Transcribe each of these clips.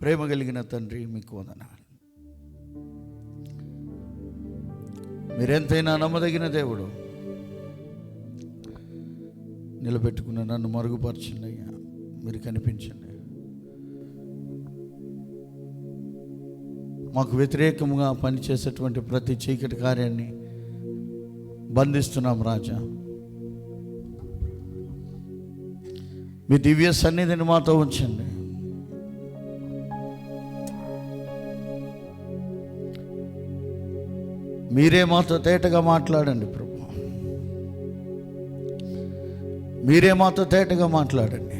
ప్రేమ కలిగిన తండ్రి, మీకు వందనాలు. మీరెంతైనా నమ్మదగిన దేవుడు. నిలబెట్టుకున్న నన్ను మరుగుపరచండి అయ్యా, మీరు కనిపించండి. మాకు వ్యతిరేకంగా పనిచేసేటువంటి ప్రతి చీకటి కార్యాన్ని బంధిస్తున్నాం రాజా. మీ దివ్య సన్నిధిని మాతో ఉంచండి. మీరే మాతో తేటగా మాట్లాడండి ప్రభు, మీరే మాతో తేటగా మాట్లాడండి.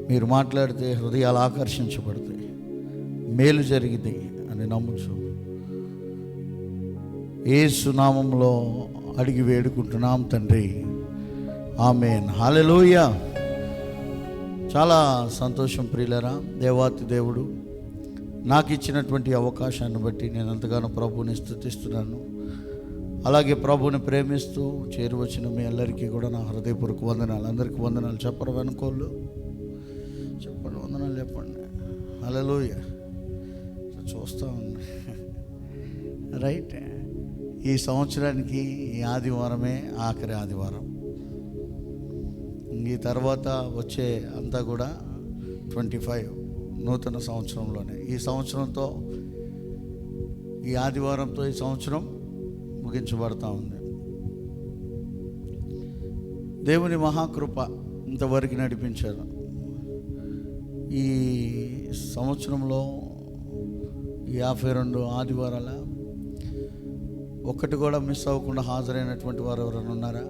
మీరు మాట్లాడితే హృదయాలు ఆకర్షించబడతాయి, మేలు జరిగింది అని నమ్ముచు యేసు నామములో అడిగి వేడుకుంటున్నాం తండ్రి, ఆమేన్. హల్లెలూయా. చాలా సంతోషం ప్రియులరా. దేవాతి దేవుడు నాకు ఇచ్చినటువంటి అవకాశాన్ని బట్టి నేను ఎంతగానో ప్రభువుని స్తుతిస్తున్నాను. అలాగే ప్రభువుని ప్రేమిస్తూ చేరువచ్చిన మీ అందరికీ కూడా నా హృదయపూర్వక వందనాలు. అందరికీ వందనాలు చెప్పరు వెనుకోళ్ళు, చెప్పండి, వందనాలు చెప్పండి. హల్లెలూయా. చూస్తూ ఉన్నా రైట్. ఈ సంవత్సరానికి ఈ ఆదివారమే ఆఖరి ఆదివారం. ఈ తర్వాత వచ్చే అంతా కూడా 25 నూతన సంవత్సరంలోనే. ఈ సంవత్సరంతో, ఈ ఆదివారంతో ఈ సంవత్సరం ముగించబడతా ఉంది. దేవుని మహాకృప ఇంతవరకు నడిపించారు. ఈ సంవత్సరంలో 52 ఆదివారాల ఒక్కటి కూడా మిస్ అవ్వకుండా హాజరైనటువంటి వారు ఎవరైనా ఉన్నారా?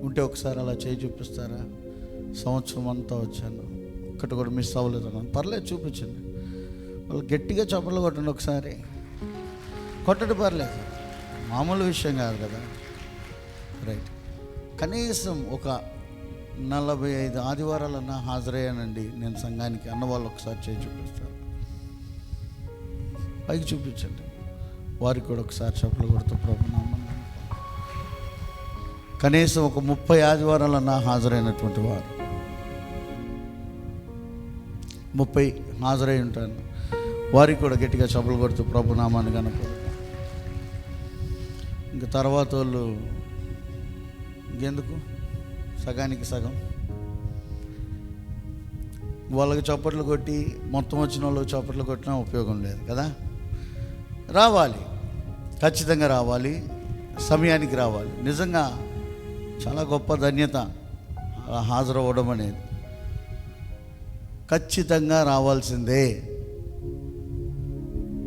ఉంటే ఒకసారి అలా చేయి చూపిస్తారా? సంవత్సరం అంతా వచ్చాను, ఒక్కటి కూడా మిస్ అవ్వలేదు అన్నాను. పర్లేదు, చూపించండి. వాళ్ళు గట్టిగా చప్పట్లు కొట్టండి ఒకసారి. కొట్టడం పర్లేదు, మామూలు విషయం కాదు కదా. రైట్. కనీసం ఒక 45 ఆదివారాలన్నా హాజరయ్యానండి నేను సంఘానికి అన్నవాళ్ళు ఒకసారి చేయి చూపిస్తారు. పైకి చూపించండి. వారికి కూడా ఒకసారి చప్పట్లు కొడుతూ ప్రభునామం. కనీసం ఒక 30 ఆదివారాలన్నా హాజరైనటువంటి వారు, 30 హాజరై ఉంటాను. వారికి కూడా గట్టిగా చప్పట్లు కొడుతూ ప్రభునామాన్ని కనుక. ఇంకా తర్వాత వాళ్ళు ఇంకెందుకు, సగానికి సగం వాళ్ళకి చప్పట్లు కొట్టి మొత్తం వచ్చిన వాళ్ళకి చప్పట్లు కొట్టినా ఉపయోగం లేదు కదా. రావాలి, ఖచ్చితంగా రావాలి, సమయానికి రావాలి. నిజంగా చాలా గొప్ప ధన్యత అలా హాజరవ్వడం అనేది. ఖచ్చితంగా రావాల్సిందే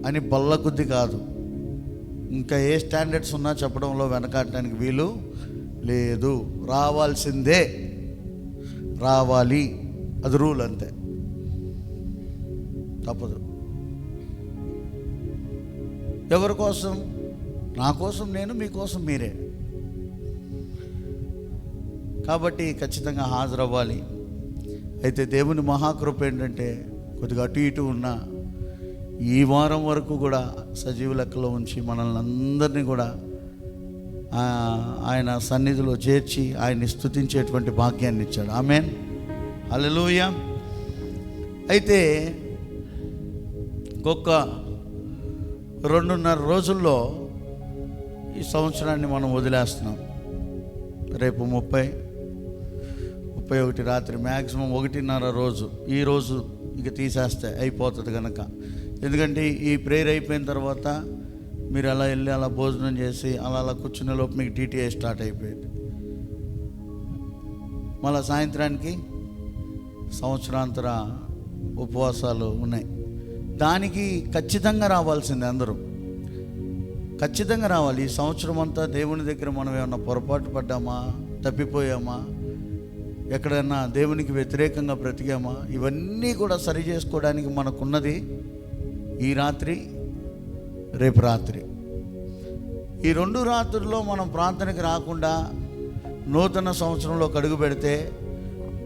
అని బల్ల కొద్ది కాదు. ఇంకా ఏ స్టాండర్డ్స్ ఉన్నా చెప్పడంలో వెనకాడటానికి వీలు లేదు. రావాల్సిందే, రావాలి, అది రూల్, అంతే, తప్పదు. ఎవరి కోసం? నా కోసం నేను, మీకోసం మీరే. కాబట్టి ఖచ్చితంగా హాజరవ్వాలి. అయితే దేవుని మహాకృప ఏంటంటే కొద్దిగా అటు ఇటు ఉన్న ఈ వారం వరకు కూడా సజీవ లెక్కలో ఉంచి మనల్ని అందరినీ కూడా ఆయన సన్నిధిలో చేర్చి ఆయన్ని స్తుతించేటువంటి భాగ్యాన్ని ఇచ్చాడు. ఆమేన్. హల్లెలూయా. అయితే ఇంకొక 2.5 రోజుల్లో ఈ సంవత్సరాన్ని మనం వదిలేస్తున్నాం. రేపు 30, 31 రాత్రి, మ్యాక్సిమం 1.5 రోజు. ఈరోజు ఇక తీసేస్తే అయిపోతుంది కనుక. ఎందుకంటే ఈ ప్రేయర్ అయిపోయిన తర్వాత మీరు అలా వెళ్ళి అలా భోజనం చేసి అలా కూర్చునే లోపు మీకు టీటీఐ స్టార్ట్ అయిపోయింది. మళ్ళీ సాయంత్రానికి సంవత్సరాంతర ఉపవాసాలు ఉన్నాయి. దానికి ఖచ్చితంగా రావాల్సిందే, అందరూ ఖచ్చితంగా రావాలి. ఈ సంవత్సరం అంతా దేవుని దగ్గర మనం ఏమన్నా పొరపాటు పడ్డామా, తప్పిపోయామా, ఎక్కడైనా దేవునికి వ్యతిరేకంగా బ్రతికామా, ఇవన్నీ కూడా సరి చేసుకోవడానికి మనకున్నది ఈ రాత్రి, రేపు రాత్రి. ఈ 2 రాత్రుల్లో మనం ప్రార్థనకి రాకుండా నూతన సంవత్సరంలో అడుగు పెడితే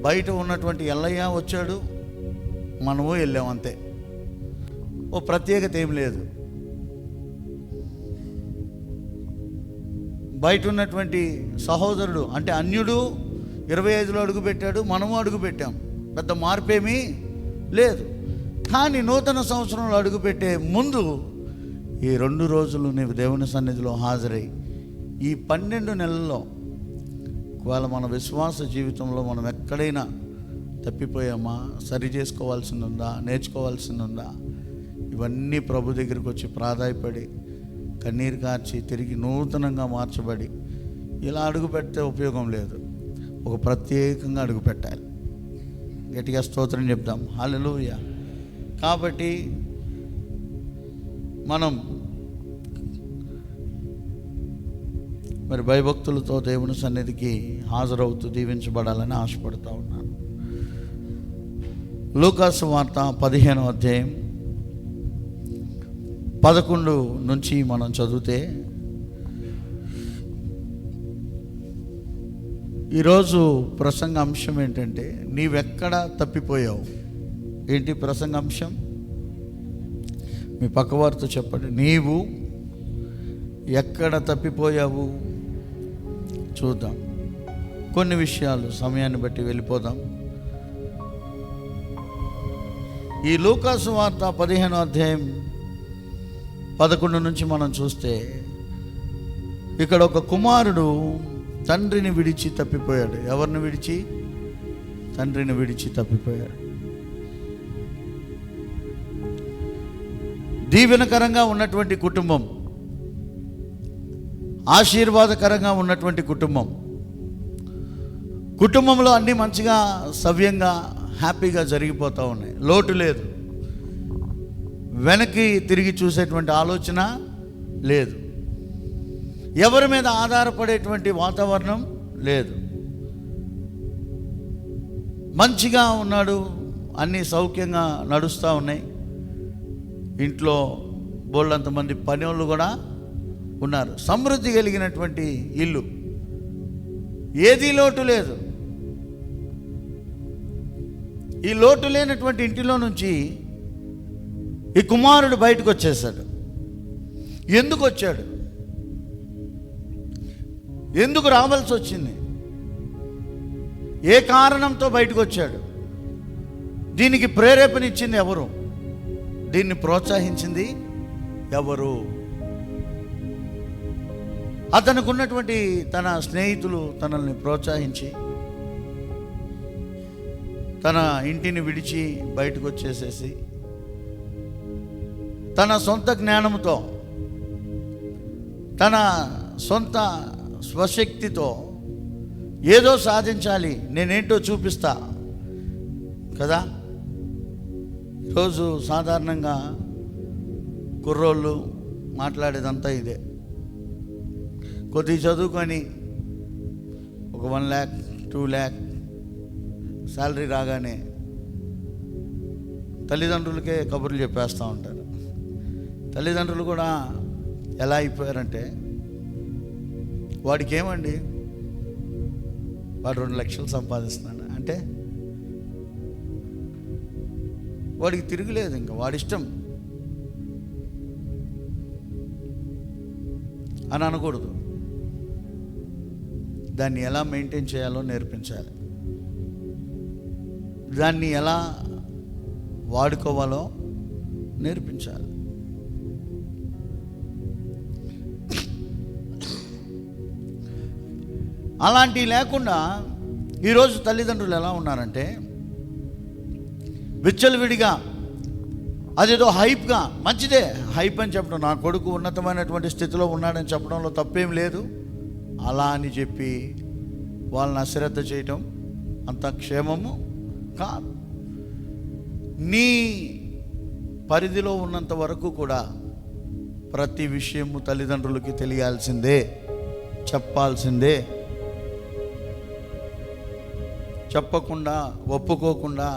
బయట ఉన్నటువంటి ఎల్లయ్య వచ్చాడు, మనము వెళ్ళాం, అంతే. ఓ ప్రత్యేకత ఏం లేదు. బయట ఉన్నటువంటి సహోదరుడు అంటే అన్యుడు 25లో అడుగు పెట్టాడు, మనము అడుగు పెట్టాం. పెద్ద మార్పేమీ లేదు. కానీ నూతన సంవత్సరంలో అడుగుపెట్టే ముందు ఈ 2 రోజులు నీవు దేవుని సన్నిధిలో హాజరై ఈ 12 నెలల్లో ఒకవేళ మన విశ్వాస జీవితంలో మనం ఎక్కడైనా తప్పిపోయామా, సరి చేసుకోవాల్సింది ఉందా, నేర్చుకోవాల్సింది ఉందా, ఇవన్నీ ప్రభు దగ్గరికి వచ్చి ప్రాధాయపడి కన్నీరు కార్చి తిరిగి నూతనంగా మార్చబడి ఇలా అడుగు పెడితే ఉపయోగం లేదు. ఒక ప్రత్యేకంగా అడుగు పెట్టాలి. గట్టిగా స్తోత్రం చెప్దాం. హల్లెలూయా. కాబట్టి మనం మరి భయభక్తులతో దేవుని సన్నిధికి హాజరవుతూ దీవించబడాలని ఆశపడుతూ ఉన్నాను. లూకాసు వార్త 15వ అధ్యాయం 11 నుంచి మనం చదివితే, ఈరోజు ప్రసంగ అంశం ఏంటంటే నీవెక్కడ తప్పిపోయావు. ఏంటి ప్రసంగ అంశం? మీ పక్కవారితో చెప్పండి, నీవు ఎక్కడ తప్పిపోయావు. చూద్దాం కొన్ని విషయాలు, సమయాన్ని బట్టి వెళ్ళిపోదాం. ఈ లూకాసు వార్త 15వ అధ్యాయం 11 నుంచి మనం చూస్తే, ఇక్కడ ఒక కుమారుడు తండ్రిని విడిచి తప్పిపోయాడు. ఎవరిని విడిచి? తండ్రిని విడిచి తప్పిపోయాడు. దీవెనకరంగా ఉన్నటువంటి కుటుంబం, ఆశీర్వాదకరంగా ఉన్నటువంటి కుటుంబంలో అన్నీ మంచిగా సవ్యంగా హ్యాపీగా జరిగిపోతూ ఉన్నాయి. లోటు లేదు. వెనక్కి తిరిగి చూసేటువంటి ఆలోచన లేదు. ఎవరి మీద ఆధారపడేటువంటి వాతావరణం లేదు. మంచిగా ఉన్నాడు, అన్నీ సౌఖ్యంగా నడుస్తూ ఉన్నాయి. ఇంట్లో బోళ్ళంతమంది పని వాళ్ళు కూడా ఉన్నారు. సమృద్ధి కలిగినటువంటి ఇల్లు, ఏదీ లోటు లేదు. ఈ లోటు లేనటువంటి ఇంటిలో నుంచి ఈ కుమారుడు బయటకు వచ్చేసాడు. ఎందుకు వచ్చాడు? ఎందుకు రావాల్సి వచ్చింది? ఏ కారణంతో బయటకు వచ్చాడు? దీనికి ప్రేరేపణ ఇచ్చింది ఎవరు? దీన్ని ప్రోత్సహించింది ఎవరు? అతనికి ఉన్నటువంటి తన స్నేహితులు తనల్ని ప్రోత్సహించి తన ఇంటిని విడిచి బయటకు వచ్చేసేసి తన సొంత జ్ఞానంతో, తన సొంత స్వశక్తితో ఏదో సాధించాలి, నేనేంటో చూపిస్తా కదా. ఈరోజు సాధారణంగా కుర్రోళ్ళు మాట్లాడేదంతా ఇదే. కొద్దిగా చదువుకొని ఒక 1 lakh 2 lakh శాలరీ రాగానే తల్లిదండ్రులకే కబుర్లు చెప్పేస్తూ ఉంటారు. తల్లిదండ్రులు కూడా ఎలా అయిపోయారంటే, వాడికి ఏమండి, వాడు 2 లక్షలు సంపాదిస్తున్నాడు అంటే వాడికి తిరుగులేదు, ఇంకా వాడిష్టం అని అనకూడదు. దాన్ని ఎలా మెయింటైన్ చేయాలో నేర్పించాలి. దాన్ని ఎలా వాడుకోవాలో నేర్పించాలి. అలాంటివి లేకుండా ఈరోజు తల్లిదండ్రులు ఎలా ఉన్నారంటే, విచ్చలవిడిగా అదేదో హైప్గా, మంచిదే హైప్ అని చెప్పడం, నా కొడుకు ఉన్నతమైనటువంటి స్థితిలో ఉన్నాడని చెప్పడంలో తప్పేం లేదు. అలా అని చెప్పి వాళ్ళని అశ్రద్ధ చేయటం అంత క్షేమము కాదు. నీ పరిధిలో ఉన్నంత వరకు కూడా ప్రతి విషయము తల్లిదండ్రులకి తెలియాల్సిందే, చెప్పాల్సిందే. చెప్పకుండా ఒప్పుకోకుండా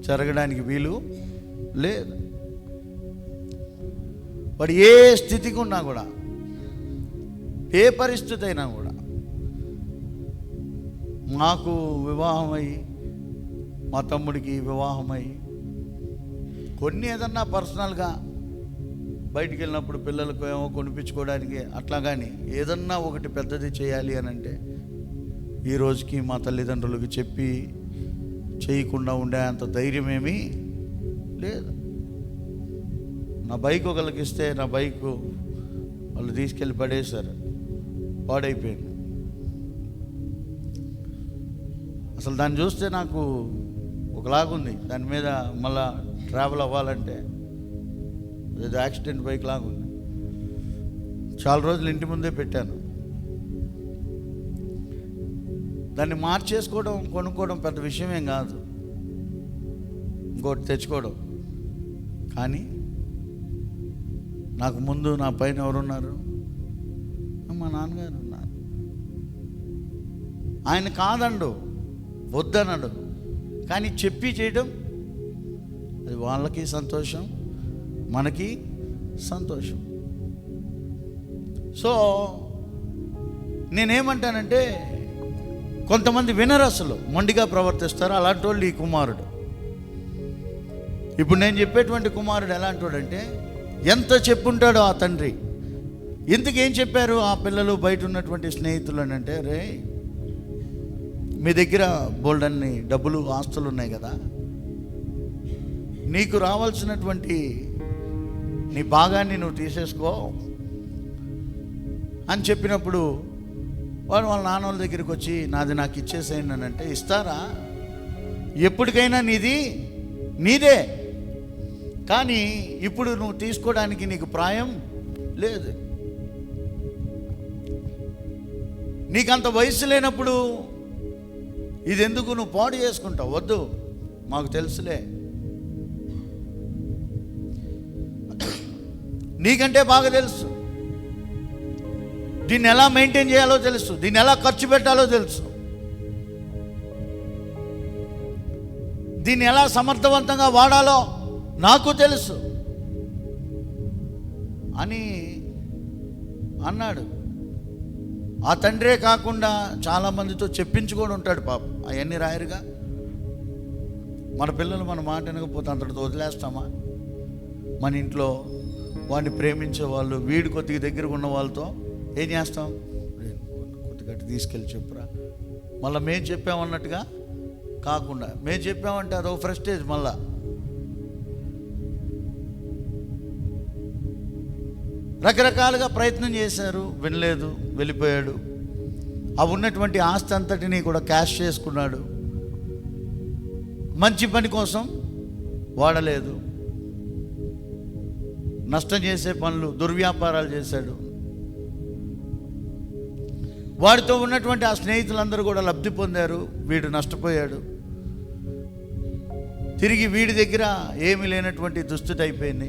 జరగడానికి వీలు లేదు. వాడు ఏ స్థితికి ఉన్నా కూడా, ఏ పరిస్థితి అయినా కూడా, మాకు వివాహమై మా తమ్ముడికి వివాహమై కొన్ని ఏదన్నా పర్సనల్గా బయటికి వెళ్ళినప్పుడు పిల్లలకు ఏమో కొనిపించుకోవడానికి అట్లా, కానీ ఏదన్నా ఒకటి పెద్దది చేయాలి అని అంటే ఈ రోజుకి మా తల్లిదండ్రులకు చెప్పి చేయకుండా ఉండే అంత ధైర్యం ఏమీ లేదు. నా బైక్ ఒకరికి ఇస్తే నా బైకు వాళ్ళు తీసుకెళ్ళి పడేశారు, పాడైపోయింది. అసలు దాన్ని చూస్తే నాకు ఒకలాగుంది. దాని మీద మళ్ళా ట్రావెల్ అవ్వాలంటే అది యాక్సిడెంట్ బైక్ లాగుంది. చాలా రోజులు ఇంటి ముందే పెట్టాను. దాన్ని మార్చేసుకోవడం, కొనుక్కోవడం పెద్ద విషయం ఏం కాదు, ఇంకోటి తెచ్చుకోవడం. కానీ నాకు ముందు నా పైన ఎవరున్నారు? మా నాన్నగారు ఉన్నారు. ఆయన కాదండు, వద్దనడు, కానీ చెప్పి చేయడం అది వాళ్ళకి సంతోషం, మనకి సంతోషం. సో నేనేమంటానంటే, కొంతమంది వినరు, అసలు మొండిగా ప్రవర్తిస్తారు. అలాంటి వాళ్ళు ఈ కుమారుడు. ఇప్పుడు నేను చెప్పేటువంటి కుమారుడు ఎలాంటి వాడంటే, ఎంత చెప్పుంటాడో ఆ తండ్రి. ఇంతకేం చెప్పారు ఆ పిల్లలు బయట ఉన్నటువంటి స్నేహితులు అని అంటే, రే మీ దగ్గర బోల్డన్ని డబ్బులు ఆస్తులు ఉన్నాయి కదా, నీకు రావాల్సినటువంటి నీ భాగాన్ని నువ్వు తీసేసుకో అని చెప్పినప్పుడు వాడు వాళ్ళ నాన్న వాళ్ళ దగ్గరికి వచ్చి నాది నాకు ఇచ్చేసేయండి అని అంటే, ఇస్తారా? ఎప్పటికైనా నీదే, కానీ ఇప్పుడు నువ్వు తీసుకోవడానికి నీకు ప్రాయం లేదు. నీకంత వయసు లేనప్పుడు ఇది ఎందుకు నువ్వు పాడు చేసుకుంటావు? వద్దు, మాకు తెలుసులే, నీకంటే బాగా తెలుసు, దీన్ని ఎలా మెయింటైన్ చేయాలో తెలుసు, దీన్ని ఎలా ఖర్చు పెట్టాలో తెలుసు, దీన్ని ఎలా సమర్థవంతంగా వాడాలో నాకు తెలుసు అని అన్నాడు. ఆ తండ్రే కాకుండా చాలామందితో చెప్పించుకొని ఉంటాడు పాపం. అవన్నీ రాయరుగా. మన పిల్లలు మన మాట వినకపోతే అంతటితో వదిలేస్తామా? మన ఇంట్లో వాడిని ప్రేమించే వాళ్ళు, వీడి కొద్దిగా దగ్గరగా ఉన్న వాళ్ళతో ఏం చేస్తాం? కొద్దిగా తీసుకెళ్ళి చెప్పురా. మళ్ళీ మేము చెప్పామన్నట్టుగా కాకుండా, మేము చెప్పామంటే అదో ఫ్రస్టేజ్. మళ్ళా రకరకాలుగా ప్రయత్నం చేశారు, వినలేదు, వెళ్ళిపోయాడు. ఆ ఉన్నటువంటి ఆస్తి అంతటిని కూడా క్యాష్ చేసుకున్నాడు. మంచి పని కోసం వాడలేదు, నష్టం చేసే పనులు, దుర్వ్యాపారాలు చేశాడు. వాడితో ఉన్నటువంటి ఆ స్నేహితులందరూ కూడా లబ్ధి పొందారు, వీడు నష్టపోయాడు. తిరిగి వీడి దగ్గర ఏమీ లేనటువంటి దుస్థితి అయిపోయింది.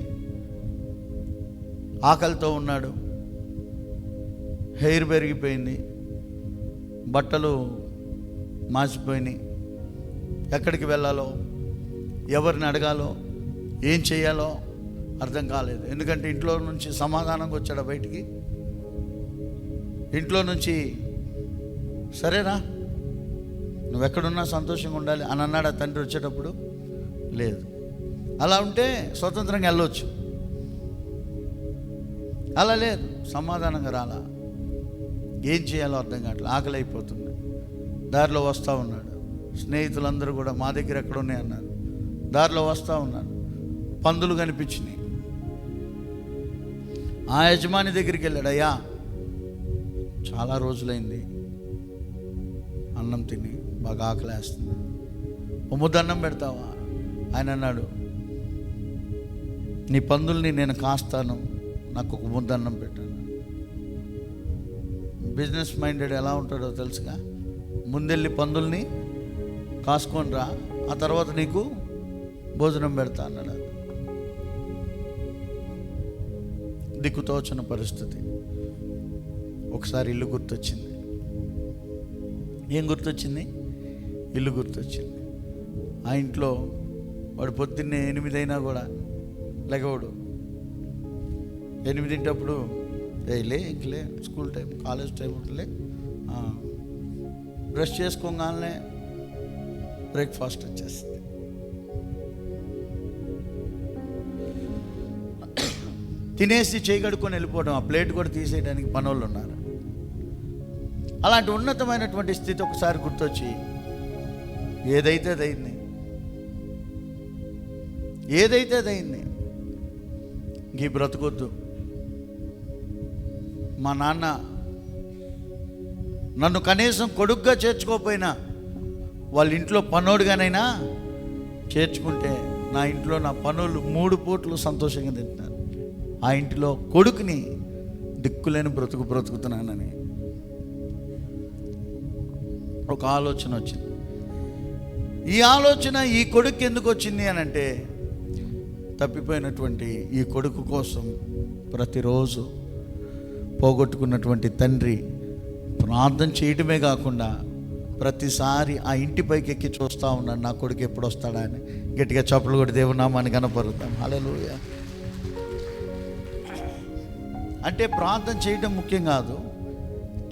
ఆకలితో ఉన్నాడు, హెయిర్ పెరిగిపోయింది, బట్టలు మాసిపోయినాయి. ఎక్కడికి వెళ్ళాలో, ఎవరిని అడగాలో, ఏం చేయాలో అర్థం కాలేదు. ఎందుకంటే ఇంట్లో నుంచి సమాధానంగా వచ్చాడు బయటికి. ఇంట్లో నుంచి సరేనా నువ్వెక్కడున్నా సంతోషంగా ఉండాలి అని అన్నాడు ఆ తండ్రి వచ్చేటప్పుడు. లేదు, అలా ఉంటే స్వతంత్రంగా వెళ్ళొచ్చు, అలా లేదు, సమాధానంగా రాలా. ఏం చేయాలో అర్థం కావట్లేదు, ఆకలి అయిపోతుంది. దారిలో వస్తూ ఉన్నాడు, స్నేహితులందరూ కూడా మా దగ్గర ఎక్కడ ఉన్నాయి అన్నారు. దారిలో వస్తూ ఉన్నాడు, పందులు కనిపించినాయి. ఆ యజమాని దగ్గరికి వెళ్ళాడు. అయ్యా, చాలా రోజులైంది అన్నం తిని, బాగా ఆకలేస్తుంది, ఓ ముద్ద అన్నం పెడతావా? ఆయన అన్నాడు, నీ పందుల్ని నేను కాస్తాను, నాకు ఒక ముద్ద అన్నం పెట్టాను. బిజినెస్ మైండెడ్ ఎలా ఉంటాడో తెలుసుగా. ముందెళ్ళి పందుల్ని కాసుకొని రా, ఆ తర్వాత నీకు భోజనం పెడతా అన్నాడు. దిక్కుతోచిన పరిస్థితి. ఒకసారి ఇల్లు గుర్తొచ్చింది. ఏం గుర్తొచ్చింది? ఇల్లు గుర్తొచ్చింది. ఆ ఇంట్లో వాడు పొద్దున్నే 8 అయినా కూడా లెగవడు. 8 ఇంకలే స్కూల్ టైం, కాలేజ్ టైం ఉంటలే, బ్రష్ చేసుకోగానే బ్రేక్ఫాస్ట్ వచ్చేస్తుంది. తినేసి చేయగడుకొని వెళ్ళిపోవడం, ఆ ప్లేట్ కూడా తీసేయడానికి పనోళ్ళు ఉన్నారు. అలాంటి ఉన్నతమైనటువంటి స్థితి ఒకసారి గుర్తొచ్చి ఏదైతే అదైంది. ఏదైతే అదైంది. ఈ బ్రతకొద్దు. మా నాన్న నన్ను కనీసం కొడుకుగా చేర్చుకోకపోయినా వాళ్ళ ఇంట్లో పనోడుగానైనా చేర్చుకుంటే నా ఇంట్లో నా పనులు 3 పూట్లు సంతోషంగా తింటున్నారు. ఆ ఇంటిలో కొడుకుని దిక్కులేని బ్రతుకుతున్నానని ఒక ఆలోచన వచ్చింది. ఈ ఆలోచన ఈ కొడుకు ఎందుకు వచ్చింది అని అంటే, తప్పిపోయినటువంటి ఈ కొడుకు కోసం ప్రతిరోజు పోగొట్టుకున్నటువంటి తండ్రి ప్రార్థన చేయడమే కాకుండా ప్రతిసారి ఆ ఇంటిపైకి ఎక్కి చూస్తూ ఉన్నాడు, నా కొడుకు ఎప్పుడు వస్తాడా అని. గట్టిగా చప్పలు కొట్టి దేవుని నామాన్ని కనపరుద్దాం. హల్లెలూయా. అంటే ప్రార్థన చేయడం ముఖ్యం కాదు,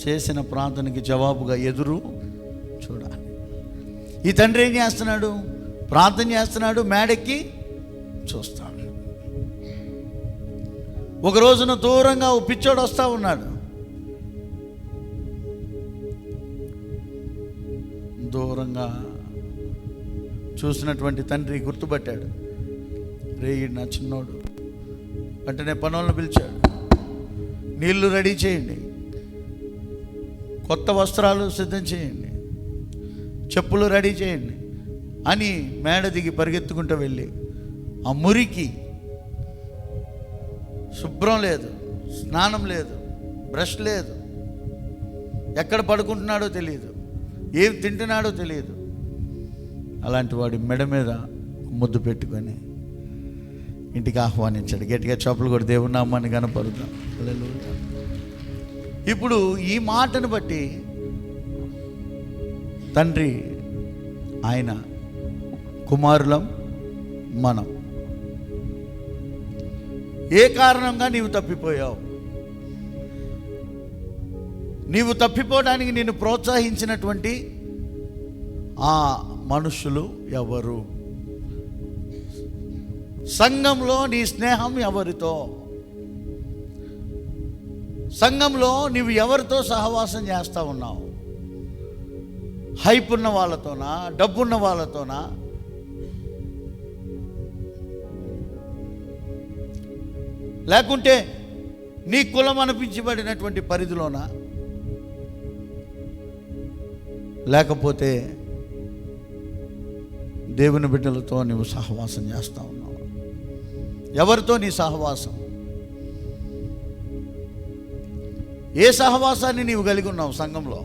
చేసిన ప్రార్థనకి జవాబుగా ఎదురు చూడాలి. ఈ తండ్రి ఏం చేస్తున్నాడు? ప్రార్థన చేస్తున్నాడు, మేడెక్కి చూస్తాడు. ఒక రోజున దూరంగా ఓ పిచ్చోడు వస్తూ ఉన్నాడు. దూరంగా చూసినటువంటి తండ్రి గుర్తుపట్టాడు. రేయి నా చిన్నోడు. వెంటనే పనులను పిలిచాడు. నీళ్లు రెడీ చేయండి, కొత్త వస్త్రాలు సిద్ధం చేయండి, చెప్పులు రెడీ చేయండి అని మేడ దిగి పరిగెత్తుకుంటూ వెళ్ళి ఆ మురికి, శుభ్రం లేదు, స్నానం లేదు, బ్రష్ లేదు, ఎక్కడ పడుకుంటున్నాడో తెలియదు, ఏం తింటున్నాడో తెలియదు, అలాంటి వాడి మెడ మీద ముద్దు పెట్టుకొని ఇంటికి ఆహ్వానించాడు. గట్టిగా చప్పలు కూడా దేవుని నామాన్ని కనపరుద్దాం. హల్లెలూయా. ఇప్పుడు ఈ మాటను బట్టి తండ్రి, ఆయన కుమారులం మనం. ఏ కారణంగా నీవు తప్పిపోయావు? నీవు తప్పిపోవడానికి నిన్ను ప్రోత్సహించినటువంటి ఆ మనుషులు ఎవరు? సంఘంలో నీ స్నేహం ఎవరితో? సంఘంలో నీవు ఎవరితో సహవాసం చేస్తూ ఉన్నావు? హైప్ ఉన్న వాళ్ళతోనా, డబ్బున్న వాళ్ళతోనా, లేకుంటే నీ కులం అనిపించబడినటువంటి పరిధిలోనా, లేకపోతే దేవుని బిడ్డలతో నువ్వు సహవాసం చేస్తూ ఉన్నావు? ఎవరితో నీ సహవాసం? ఏ సహవాసాన్ని నీవు కలిగి ఉన్నావు సంఘంలో?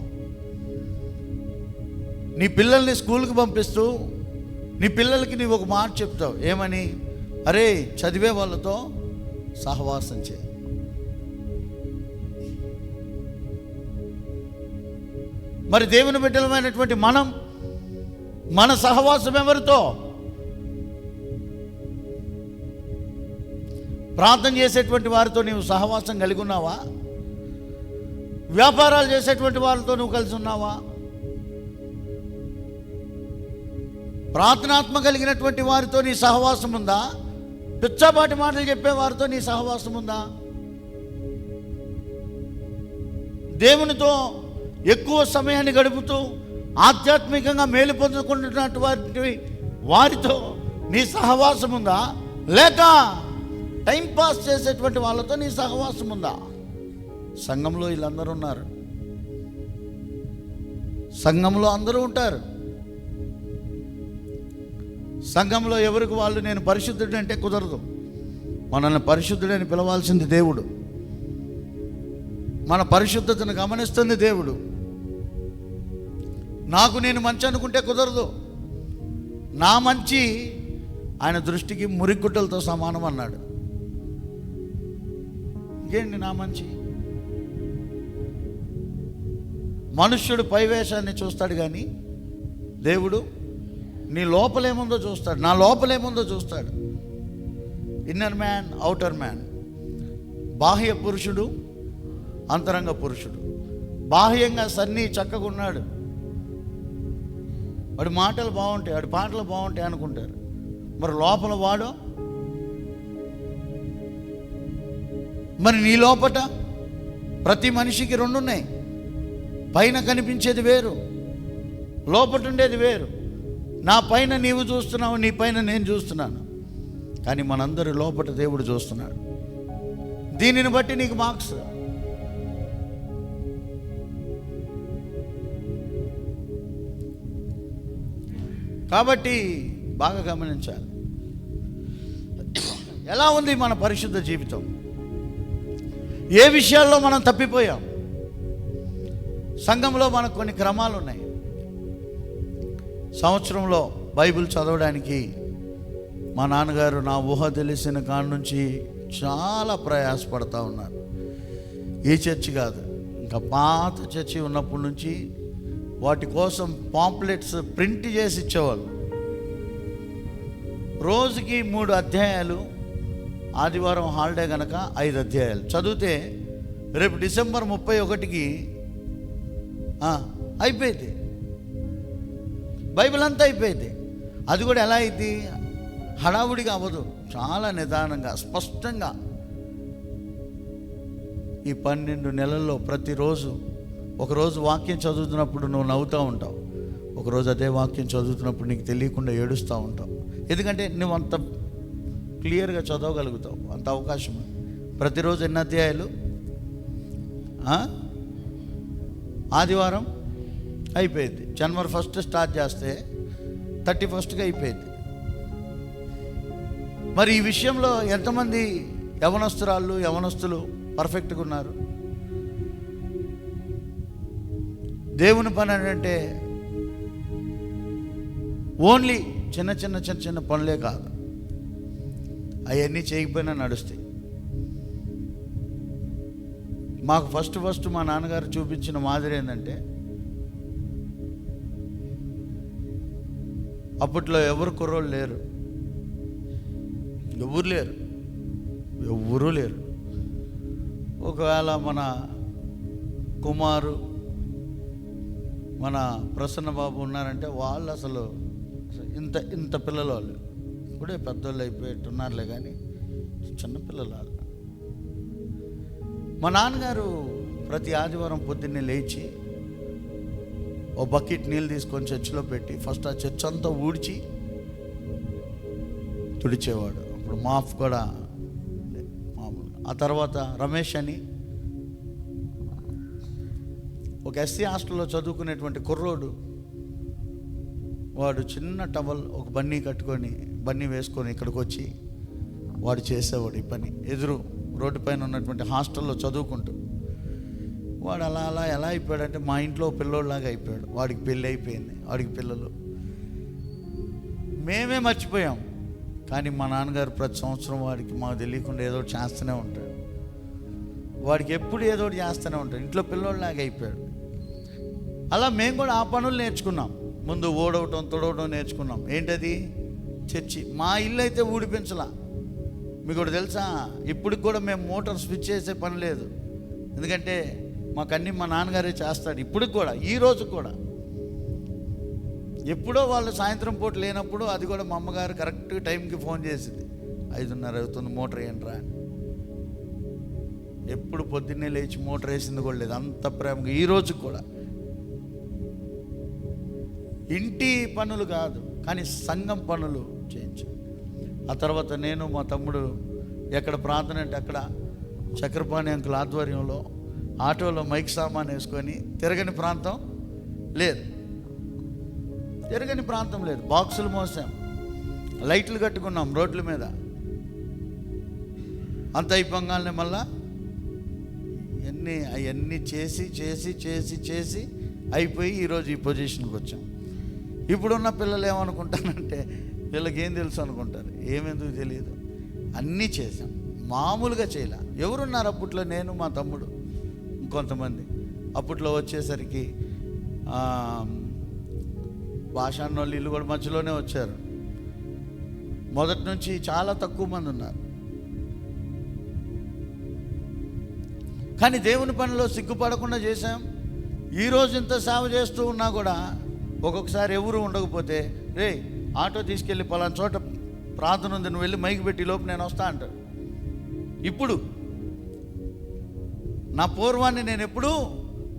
నీ పిల్లల్ని స్కూల్కి పంపిస్తూ నీ పిల్లలకి నీవు ఒక మాట చెప్తావు, ఏమని? అరే, చదివే వాళ్ళతో సహవాసం చేయి. మరి దేవుని బిడ్డలమైనటువంటి మన సహవాసం ఎవరితో? ప్రార్థన చేసేటువంటి వారితో నీవు సహవాసం కలిగి ఉన్నావా? వ్యాపారాలు చేసేటువంటి వారితో నువ్వు కలిసి ఉన్నావా? ప్రార్థనాత్మ కలిగినటువంటి వారితో నీ సహవాసం ఉందా? పిచ్చాపాటి మాటలు చెప్పే వారితో నీ సహవాసం ఉందా? దేవునితో ఎక్కువ సమయాన్ని గడుపుతూ ఆధ్యాత్మికంగా మేలు పొందుకుంటున్నటువంటి వారితో నీ సహవాసం ఉందా? లేక టైంపాస్ చేసేటువంటి వాళ్ళతో నీ సహవాసం ఉందా? సంఘంలో వీళ్ళందరూ ఉన్నారు. సంఘంలో అందరూ ఉంటారు. సంఘంలో ఎవరికి వాళ్ళు నేను పరిశుద్ధుడు అంటే కుదరదు. మనల్ని పరిశుద్ధుడని పిలవాల్సింది దేవుడు. మన పరిశుద్ధతను గమనిస్తుంది దేవుడు. నాకు నేను మంచి అనుకుంటే కుదరదు. నా మంచి ఆయన దృష్టికి మురిగుడ్డలతో సమానం అన్నాడు. ఇంకేంటి నా మంచి? మనుష్యుడు పైవేషాన్ని చూస్తాడు కానీ దేవుడు నీ లోపలేముందో చూస్తాడు. నా లోపలేముందో చూస్తాడు. ఇన్నర్ మ్యాన్, అవుటర్ మ్యాన్, బాహ్య పురుషుడు, అంతరంగ పురుషుడు. బాహ్యంగా సన్నీ చక్కగా ఉన్నాడు, వాడి మాటలు బాగుంటాయి, వాడి పాటలు బాగుంటాయి అనుకుంటారు. మరి లోపల వాడు, మరి నీ లోపట ప్రతి మనిషికి 2 ఉన్నాయి. పైన కనిపించేది వేరు, లోపట ఉండేది వేరు. నా పైన నీవు చూస్తున్నావు, నీ పైన నేను చూస్తున్నాను. కానీ మనందరి లోపల దేవుడు చూస్తున్నాడు. దీనిని బట్టి నీకు మార్క్స్. కాబట్టి బాగా గమనించాలి, ఎలా ఉంది మన పరిశుద్ధ జీవితం, ఏ విషయాల్లో మనం తప్పిపోయాం. సంఘంలో మనకు కొన్ని క్రమాలు ఉన్నాయి. సంవత్సరంలో బైబిల్ చదవడానికి మా నాన్నగారు నా ఊహ తెలిసిన కాడ నుంచి చాలా ప్రయాసపడతా ఉన్నారు. ఈ చర్చి కాదు, ఇంకా పాత చర్చి ఉన్నప్పటి నుంచి వాటి కోసం పాంప్లెట్స్ ప్రింట్ చేసి ఇచ్చేవాళ్ళు. రోజుకి 3 అధ్యాయాలు, ఆదివారం హాలిడే కనుక 5 అధ్యాయాలు చదివితే రేపు డిసెంబర్ 31కి అయిపోయింది, బైబిల్ అంతా అయిపోయింది. అది కూడా ఎలా అయింది, హడావుడిగా అవ్వదు, చాలా నిదానంగా స్పష్టంగా. ఈ 12 నెలల్లో ప్రతిరోజు ఒకరోజు వాక్యం చదువుతున్నప్పుడు నువ్వు నవ్వుతూ ఉంటావు, ఒకరోజు అదే వాక్యం చదువుతున్నప్పుడు నీకు తెలియకుండా ఏడుస్తూ ఉంటావు. ఎందుకంటే నువ్వు అంత క్లియర్గా చదవగలుగుతావు, అంత అవకాశం. ప్రతిరోజు ఎన్ని అధ్యాయాలు, ఆదివారం అయిపోయింది. జనవరి 1 స్టార్ట్ చేస్తే 31కి అయిపోయింది. మరి ఈ విషయంలో ఎంతమంది యవనస్తులు పర్ఫెక్ట్గా ఉన్నారు? దేవుని పని అంటే ఓన్లీ చిన్న చిన్న చిన్న చిన్న పనులే కాదు, అవన్నీ చేయకపోయినా నడుస్తాయి. మాకు ఫస్ట్ మా నాన్నగారు చూపించిన మాదిరి ఏంటంటే, అప్పట్లో ఎవరు కుర్రోళ్ళు లేరు, ఎవరూ లేరు. ఒకవేళ మన కుమారు, మన ప్రసన్న బాబు ఉన్నారంటే వాళ్ళు అసలు ఇంత పిల్లలు, వాళ్ళు ఇప్పుడే పెద్దోళ్ళు అయిపోయేట్టున్నారులే, కానీ చిన్నపిల్లలు వాళ్ళు. మా నాన్నగారు ప్రతి ఆదివారం పొద్దున్నే లేచి ఓ బకెట్ నీళ్ళు తీసుకొని చర్చిలో పెట్టి ఫస్ట్ ఆ చర్చ్ అంతా ఊడ్చి తుడిచేవాడు. అప్పుడు మాఫ్ కూడా మామూలు. ఆ తర్వాత రమేష్ అని ఒక ఎస్సీ హాస్టల్లో చదువుకునేటువంటి కుర్రోడు, వాడు చిన్న టవల్ ఒక బన్నీ వేసుకొని ఇక్కడికి వచ్చి వాడు చేసేవాడు ఈ పని. ఎదురు రోడ్డు పైన ఉన్నటువంటి హాస్టల్లో చదువుకుంటూ వాడు అలా ఎలా అయిపోయాడంటే మా ఇంట్లో పిల్లోడిలాగా అయిపోయాడు. వాడికి పెళ్ళి అయిపోయింది, వాడికి పిల్లలు. మేమే మర్చిపోయాం, కానీ మా నాన్నగారు ప్రతి సంవత్సరం వాడికి మాకు తెలియకుండా ఏదో ఒకటి చేస్తూనే ఉంటాడు. వాడికి ఎప్పుడు ఏదో ఒకటి చేస్తూనే ఉంటాడు, ఇంట్లో పిల్లోడిలాగా అయిపోయాడు. అలా మేము కూడా ఆ పనులు నేర్చుకున్నాం. ముందు ఊడవటం తుడవటం నేర్చుకున్నాం. ఏంటది? చర్చి. మా ఇల్లు అయితే ఊడిపించలా. మీకు కూడా తెలుసా, ఇప్పటికి కూడా మేము మోటార్ స్విచ్ చేసే పని లేదు, ఎందుకంటే మాకన్నీ మా నాన్నగారే చేస్తాడు. ఇప్పటికి కూడా, ఈ రోజు కూడా ఎప్పుడో వాళ్ళు సాయంత్రం పూట లేనప్పుడు అది కూడా మా అమ్మగారు కరెక్ట్ టైంకి ఫోన్ చేసింది, 5:30 అవుతుంది మోటార్ వేయండిరా అని. ఎప్పుడు పొద్దున్నే లేచి మోటార్ వేసింది కూడా లేదు, అంత ప్రేమగా. ఈ రోజు కూడా ఇంటి పనులు కాదు, కానీ సంఘం పనులు చేయించాం. ఆ తర్వాత నేను మా తమ్ముడు ఎక్కడ ప్రార్థన అంటే అక్కడ చక్రపాణి అంకుల్ ఆధ్వర్యంలో ఆటోలో మైక్ సామాన్ వేసుకొని తిరగని ప్రాంతం లేదు, బాక్సులు మోసాం, లైట్లు కట్టుకున్నాం రోడ్ల మీద. అంత అయిపోగానే మళ్ళా అవన్నీ చేసి అయిపోయి ఈరోజు ఈ పొజిషన్కి వచ్చాం. ఇప్పుడున్న పిల్లలు ఏమనుకుంటారంటే, వీళ్ళకి ఏం తెలుసు అనుకుంటారు. ఏమెందుకు తెలియదు, అన్నీ చేశాం, మామూలుగా చేయలే. ఎవరున్నారు అప్పట్లో? నేను, మా తమ్ముడు, ఇంకొంతమంది. అప్పట్లో వచ్చేసరికి భాషాన్నోళ్ళు ఇల్లు కూడా మధ్యలోనే వచ్చారు. మొదటి నుంచి చాలా తక్కువ మంది ఉన్నారు. కానీ దేవుని పనిలో సిగ్గుపడకుండా చేశాం. ఈరోజు ఇంత సేవ చేస్తూ ఉన్నా కూడా ఒక్కొక్కసారి ఎవరు ఉండకపోతే, రే ఆటో తీసుకెళ్ళి పలానా చోట ప్రార్థన ఉంది, నువ్వు వెళ్ళి మైకి పెట్టి లోపు నేను వస్తా అంటాడు. ఇప్పుడు నా పూర్వాన్ని నేను ఎప్పుడూ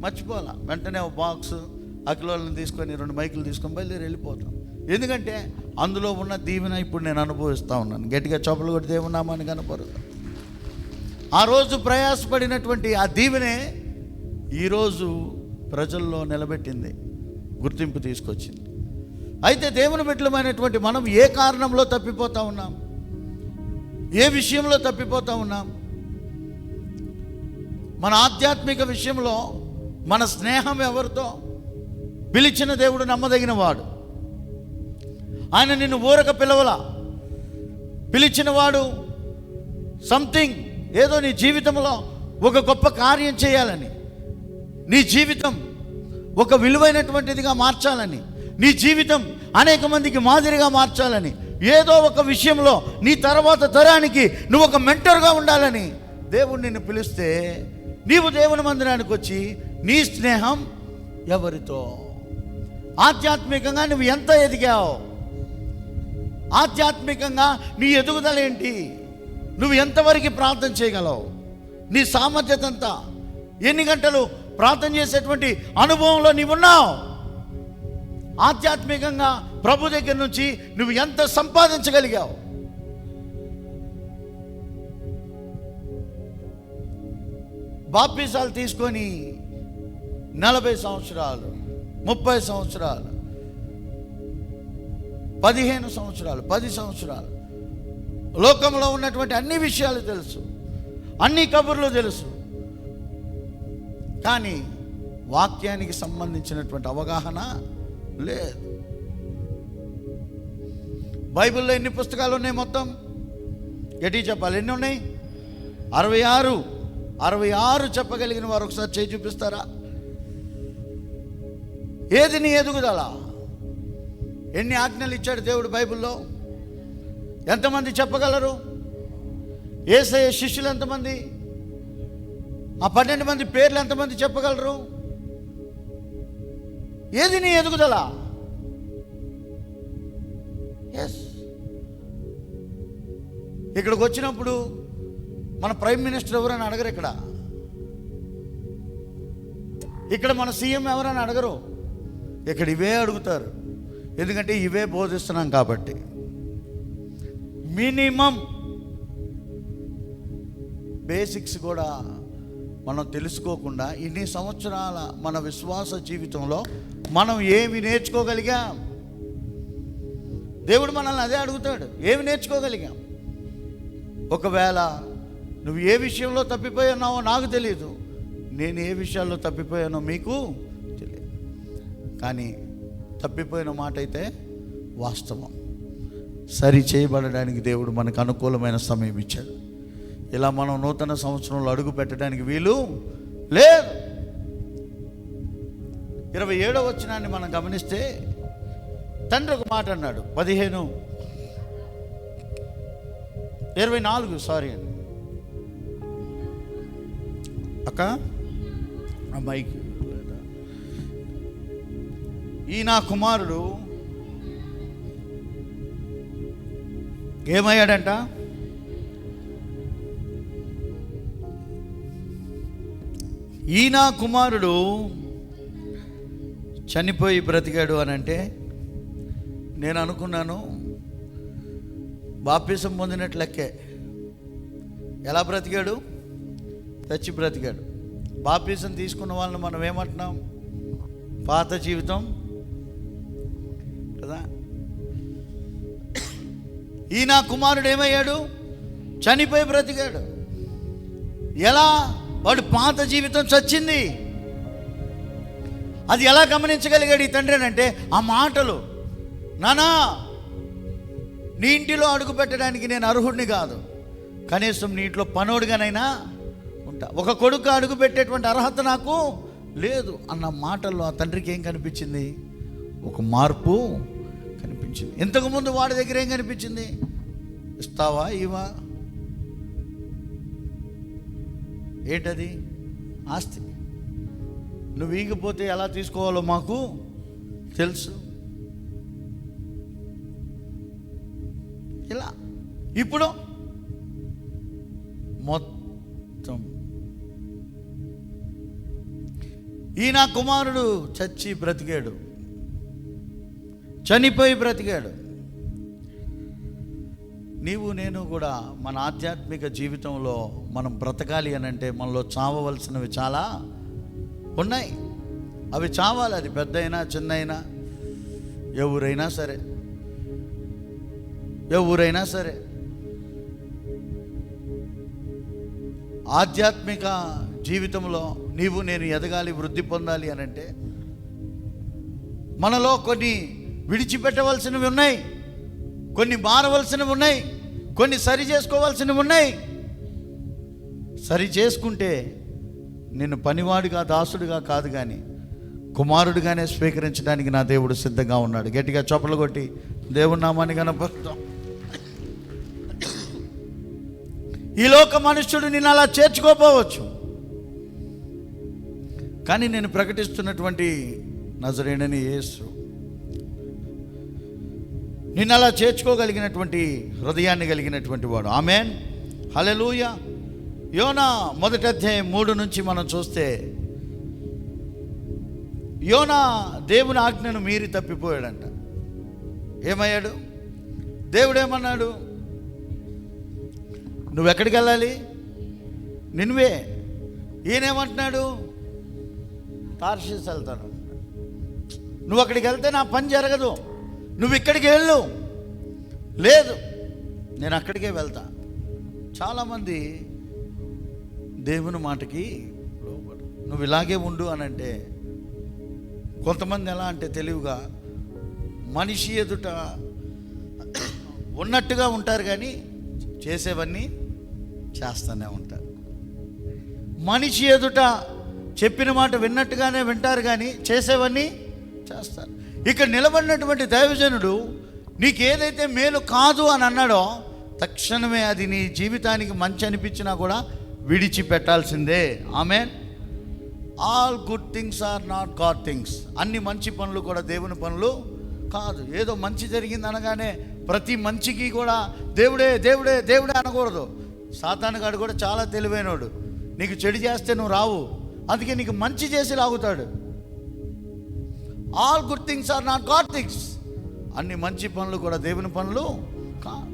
మర్చిపోవాలా. వెంటనే ఒక బాక్స్ అకిలోలను తీసుకొని 2 మైకులు తీసుకొని బయలుదేరి వెళ్ళిపోతాం. ఎందుకంటే అందులో ఉన్న దీవెన ఇప్పుడు నేను అనుభవిస్తూ ఉన్నాను. గట్టిగా చప్పలు కొట్టి దేవుని నామాన్ని కనపరుద్దాం. ఆ రోజు ప్రయాసపడినటువంటి ఆ దీవెనే ఈరోజు ప్రజల్లో నిలబెట్టింది, గుర్తింపు తీసుకొచ్చింది. అయితే దేవుని బిడ్డలమైనటువంటి మనం ఏ కారణంలో తప్పిపోతూ ఉన్నాం? ఏ విషయంలో తప్పిపోతూ ఉన్నాం? మన ఆధ్యాత్మిక విషయంలో మన స్నేహం ఎవరితో? పిలిచిన దేవుడు నమ్మదగిన వాడు. ఆయన నిన్ను ఊరక పిలవలా. పిలిచిన వాడు సంథింగ్, ఏదో నీ జీవితంలో ఒక గొప్ప కార్యం చేయాలని, నీ జీవితం ఒక విలువైనటువంటిదిగా మార్చాలని, నీ జీవితం అనేక మందికి మాదిరిగా మార్చాలని, ఏదో ఒక విషయంలో నీ తర్వాత తరానికి నువ్వు ఒక మెంటర్గా ఉండాలని దేవుడు నిన్ను పిలిస్తే, నీవు దేవుని మందిరానికి వచ్చి నీ స్నేహం ఎవరితో? ఆధ్యాత్మికంగా నువ్వు ఎంత ఎదిగావు? ఆధ్యాత్మికంగా నీ ఎదుగుదల ఏంటి? నువ్వు ఎంతవరకు ప్రార్థన చేయగలవు? నీ సామర్థ్యత అంతా, ఎన్ని గంటలు ప్రార్థన చేసేటువంటి అనుభవంలో నీవున్నావు? ఆధ్యాత్మికంగా ప్రభు దగ్గర నుంచి నువ్వు ఎంత సంపాదించగలిగావు? బాప్తిసాలు తీసుకొని 40 సంవత్సరాలు, 30 సంవత్సరాలు, 15 సంవత్సరాలు, 10 సంవత్సరాలు లోకంలో ఉన్నటువంటి అన్ని విషయాలు తెలుసు, అన్ని కబుర్లు తెలుసు, కానీ వాక్యానికి సంబంధించినటువంటి అవగాహన లేదు. బైబిల్లో ఎన్ని పుస్తకాలు ఉన్నాయి మొత్తం? గట్టిగా చెప్పాలి, ఎన్ని ఉన్నాయి? 66. 66 చెప్పగలిగిన వారు ఒకసారి చేయి చూపిస్తారా? ఏది నీ ఎదుగుదల? ఎన్ని ఆజ్ఞలు ఇచ్చాడు దేవుడు బైబిల్లో? ఎంతమంది చెప్పగలరు? యేసయ్య శిష్యులు ఎంతమంది? ఆ 12 మంది పేర్లు ఎంతమంది చెప్పగలరు? ఏది నీ ఎదుగుదల? ఎస్, ఇక్కడికి వచ్చినప్పుడు మన ప్రైమ్ మినిస్టర్ ఎవరని అడగరు. ఇక్కడ మన సీఎం ఎవరని అడగరు. ఇక్కడ ఇవే అడుగుతారు, ఎందుకంటే ఇవే బోధిస్తున్నాం కాబట్టి. మినిమం బేసిక్స్ కూడా మనం తెలుసుకోకుండా ఇన్ని సంవత్సరాల మన విశ్వాస జీవితంలో మనం ఏమి నేర్చుకోగలిగాం? దేవుడు మనల్ని అదే అడుగుతాడు, ఏమి నేర్చుకోగలిగాం? ఒకవేళ నువ్వు ఏ విషయంలో తప్పిపోయానో నాకు తెలియదు, నేను ఏ విషయాల్లో తప్పిపోయానో మీకు తెలియదు, కానీ తప్పిపోయిన మాట అయితే వాస్తవం. సరి చేయబడడానికి దేవుడు మనకు అనుకూలమైన సమయం ఇచ్చాడు. ఇలా మనం నూతన సంవత్సరంలో అడుగు పెట్టడానికి వీలు లేదు. 27వ వచనాన్ని మనం గమనిస్తే తండ్రి ఒక మాట అన్నాడు. 24 సారీ అండి అక్క, మైక్ లేదా? ఈ నా కుమారుడు ఏమయ్యాడంట? ఈ నా కుమారుడు చనిపోయి బ్రతికాడు అని అంటే నేను అనుకున్నాను బాప్తిసం పొందినట్లెక్కే. ఎలా బ్రతికాడు? చచ్చి బ్రతికాడు. బాప్తిసం తీసుకున్న వాళ్ళని మనం ఏమంటున్నాం? పాత జీవితం కదా. ఈ నా కుమారుడు ఏమయ్యాడు? చనిపోయి బ్రతికాడు. ఎలా? వాడు పాత జీవితం చచ్చింది. అది ఎలా గమనించగలిగాడు ఈ తండ్రి అంటే, ఆ మాటలు, నానా నీ ఇంటిలో అడుగు పెట్టడానికి నేను అర్హుడిని కాదు, కనీసం నీ ఇంట్లో పనోడుగానైనా ఉంటా, ఒక కొడుకు అడుగు పెట్టేటువంటి అర్హత నాకు లేదు అన్న మాటల్లో ఆ తండ్రికి ఏం కనిపించింది? ఒక మార్పు కనిపించింది. ఇంతకుముందు వాడి దగ్గర ఏం కనిపించింది? ఇస్తావా ఇవా? ఏంటది? ఆస్తి. నువ్వు ఈగిపోతే ఎలా తీసుకోవాలో మాకు తెలుసు. ఇలా ఇప్పుడు మొత్తం ఈ నా కుమారుడు చచ్చి బ్రతికాడు, చనిపోయి బ్రతికాడు. నీవు నేను కూడా మన ఆధ్యాత్మిక జీవితంలో మనం బ్రతకాలి అని అంటే మనలో చావవలసినవి చాలా ఉన్నాయి. అవి చావాలి. అది పెద్ద అయినా చిన్న అయినా ఎవరైనా సరే, ఎవరైనా సరే ఆధ్యాత్మిక జీవితంలో నీవు నేను ఎదగాలి, వృద్ధి పొందాలి అని అంటే మనలో కొన్ని విడిచిపెట్టవలసినవి ఉన్నాయి, కొన్ని మారవలసినవి ఉన్నాయి, కొన్ని సరి చేసుకోవాల్సినవి ఉన్నాయి. సరి చేసుకుంటే నిన్ను పనివాడిగా దాసుడిగా కాదు కానీ కుమారుడిగానే స్వీకరించడానికి నా దేవుడు సిద్ధంగా ఉన్నాడు. గట్టిగా చప్పలు కొట్టి దేవుని నామాన్ని కనపరుస్తాం. ఈ లోక మనుష్యుడు నిన్ను అలా చేర్చుకోపోవచ్చు, కానీ నేను ప్రకటిస్తున్నటువంటి నజరేయుడైన యేసు నిన్ను అలా చేర్చుకోగలిగినటువంటి హృదయాన్ని కలిగినటువంటి వాడు. ఆమేన్, హల్లెలూయా. యోనా 1వ అధ్యాయం 3 నుంచి మనం చూస్తే, యోనా దేవుని ఆజ్ఞను మీరి తప్పిపోయాడంట. ఏమయ్యాడు? దేవుడు ఏమన్నాడు? నువ్వెక్కడికి వెళ్ళాలి? నిన్వే. ఈయనేమంటున్నాడు? తార్షీస్ వెళ్తాను. నువ్వు అక్కడికి వెళ్తే నా పని జరగదు, నువ్వు ఇక్కడికి వెళ్ళు. లేదు, నేను అక్కడికే వెళ్తా. చాలామంది దేవుని మాటకి లోబడు, నువ్వు ఇలాగే ఉండు అని అంటే, కొంతమంది ఎలా అంటే తెలివిగా మనిషి ఎదుట ఉన్నట్టుగా ఉంటారు కానీ చేసేవన్నీ చేస్తూనే ఉంటారు. మనిషి ఎదుట చెప్పిన మాట విన్నట్టుగానే వింటారు కానీ చేసేవన్నీ చేస్తారు. ఇక్కడ నిలబడినటువంటి దైవజనుడు నీకు ఏదైతే మేలు కాదు అని అన్నాడో తక్షణమే అది నీ జీవితానికి మంచి అనిపించినా కూడా విడిచిపెట్టాల్సిందే. Amen. All good things are not god things. అన్ని మంచి పనులు కూడా దేవుని పనులు కాదు. ఏదో మంచి జరిగింది అనగానే ప్రతి మంచికి కూడా దేవుడే దేవుడే దేవుడే అనకూడదు. సాతానుగాడు కూడా చాలా తెలివైనోడు. నీకు చెడు చేస్తే నువ్వు రావు, అందుకే నీకు మంచి చేసి లాగుతాడు. All good things are not god things. అన్ని మంచి పనులు కూడా దేవుని పనులు కాదు.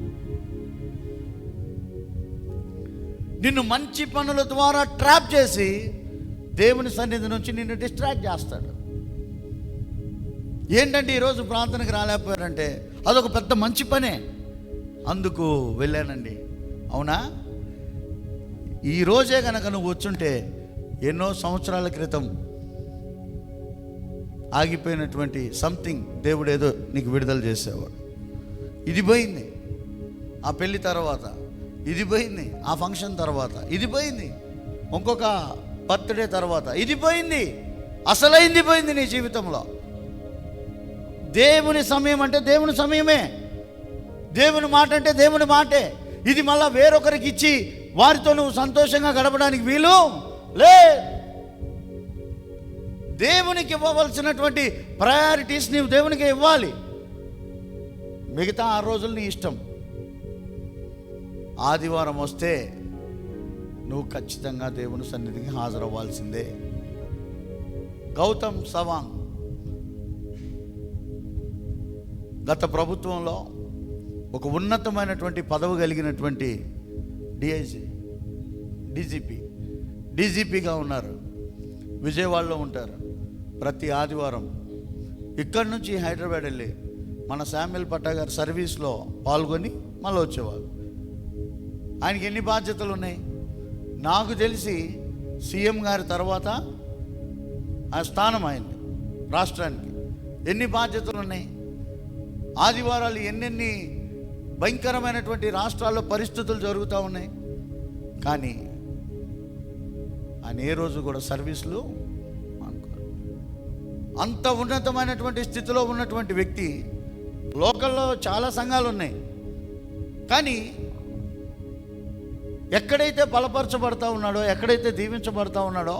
నిన్ను మంచి పనుల ద్వారా ట్రాప్ చేసి దేవుని సన్నిధి నుంచి నిన్ను డిస్ట్రాక్ట్ చేస్తాడు. ఏంటంటే ఈరోజు ప్రార్థనకు రాలేకపోయారంటే అదొక పెద్ద మంచి పనే, అందుకు వెళ్ళానండి. అవునా? ఈరోజే కనుక నువ్వు వచ్చుంటే ఎన్నో సంవత్సరాల క్రితం ఆగిపోయినటువంటి సంథింగ్ దేవుడు ఏదో నీకు విడుదల చేసేవాడు. ఇది పోయింది ఆ పెళ్ళి తర్వాత, ఇది పోయింది ఆ ఫంక్షన్ తర్వాత, ఇది పోయింది ఇంకొక బర్త్డే తర్వాత, ఇది పోయింది, అసలైంది పోయింది నీ జీవితంలో. దేవుని సమయం అంటే దేవుని సమయమే, దేవుని మాట అంటే దేవుని మాటే. ఇది మళ్ళా వేరొకరికి ఇచ్చి వారితో నువ్వు సంతోషంగా గడపడానికి వీలు లే. దేవునికి ఇవ్వవలసినటువంటి ప్రయారిటీస్ నీవు దేవునికి ఇవ్వాలి. మిగతా 6 రోజులు నీ ఇష్టం. ఆదివారం వస్తే నువ్వు ఖచ్చితంగా దేవుని సన్నిధికి హాజరవ్వాల్సిందే. గౌతమ్ సవాంగ్ గత ప్రభుత్వంలో ఒక ఉన్నతమైనటువంటి పదవి కలిగినటువంటి డీజీపీగా ఉన్నారు. విజయవాడలో ఉంటారు. ప్రతి ఆదివారం ఇక్కడి నుంచి హైదరాబాద్ వెళ్ళి మన శామ్యుల్ పట్టా గారి సర్వీస్లో పాల్గొని మళ్ళీ వచ్చేవాళ్ళు. ఆయనకి ఎన్ని బాధ్యతలు ఉన్నాయి? నాకు తెలిసి సీఎం గారి తర్వాత ఆ స్థానం అయింది రాష్ట్రానికి. ఎన్ని బాధ్యతలు ఉన్నాయి? ఆదివారాలు ఎన్నెన్ని భయంకరమైనటువంటి రాష్ట్రాల్లో పరిస్థితులు జరుగుతూ ఉన్నాయి, కానీ ఆయన ఏ రోజు కూడా సర్వీసులు అనుకోరు. అంత ఉన్నతమైనటువంటి స్థితిలో ఉన్నటువంటి వ్యక్తి. లోకల్లో చాలా సంఘాలు ఉన్నాయి, కానీ ఎక్కడైతే బలపరచబడతా ఉన్నాడో, ఎక్కడైతే దీవించబడతా ఉన్నాడో,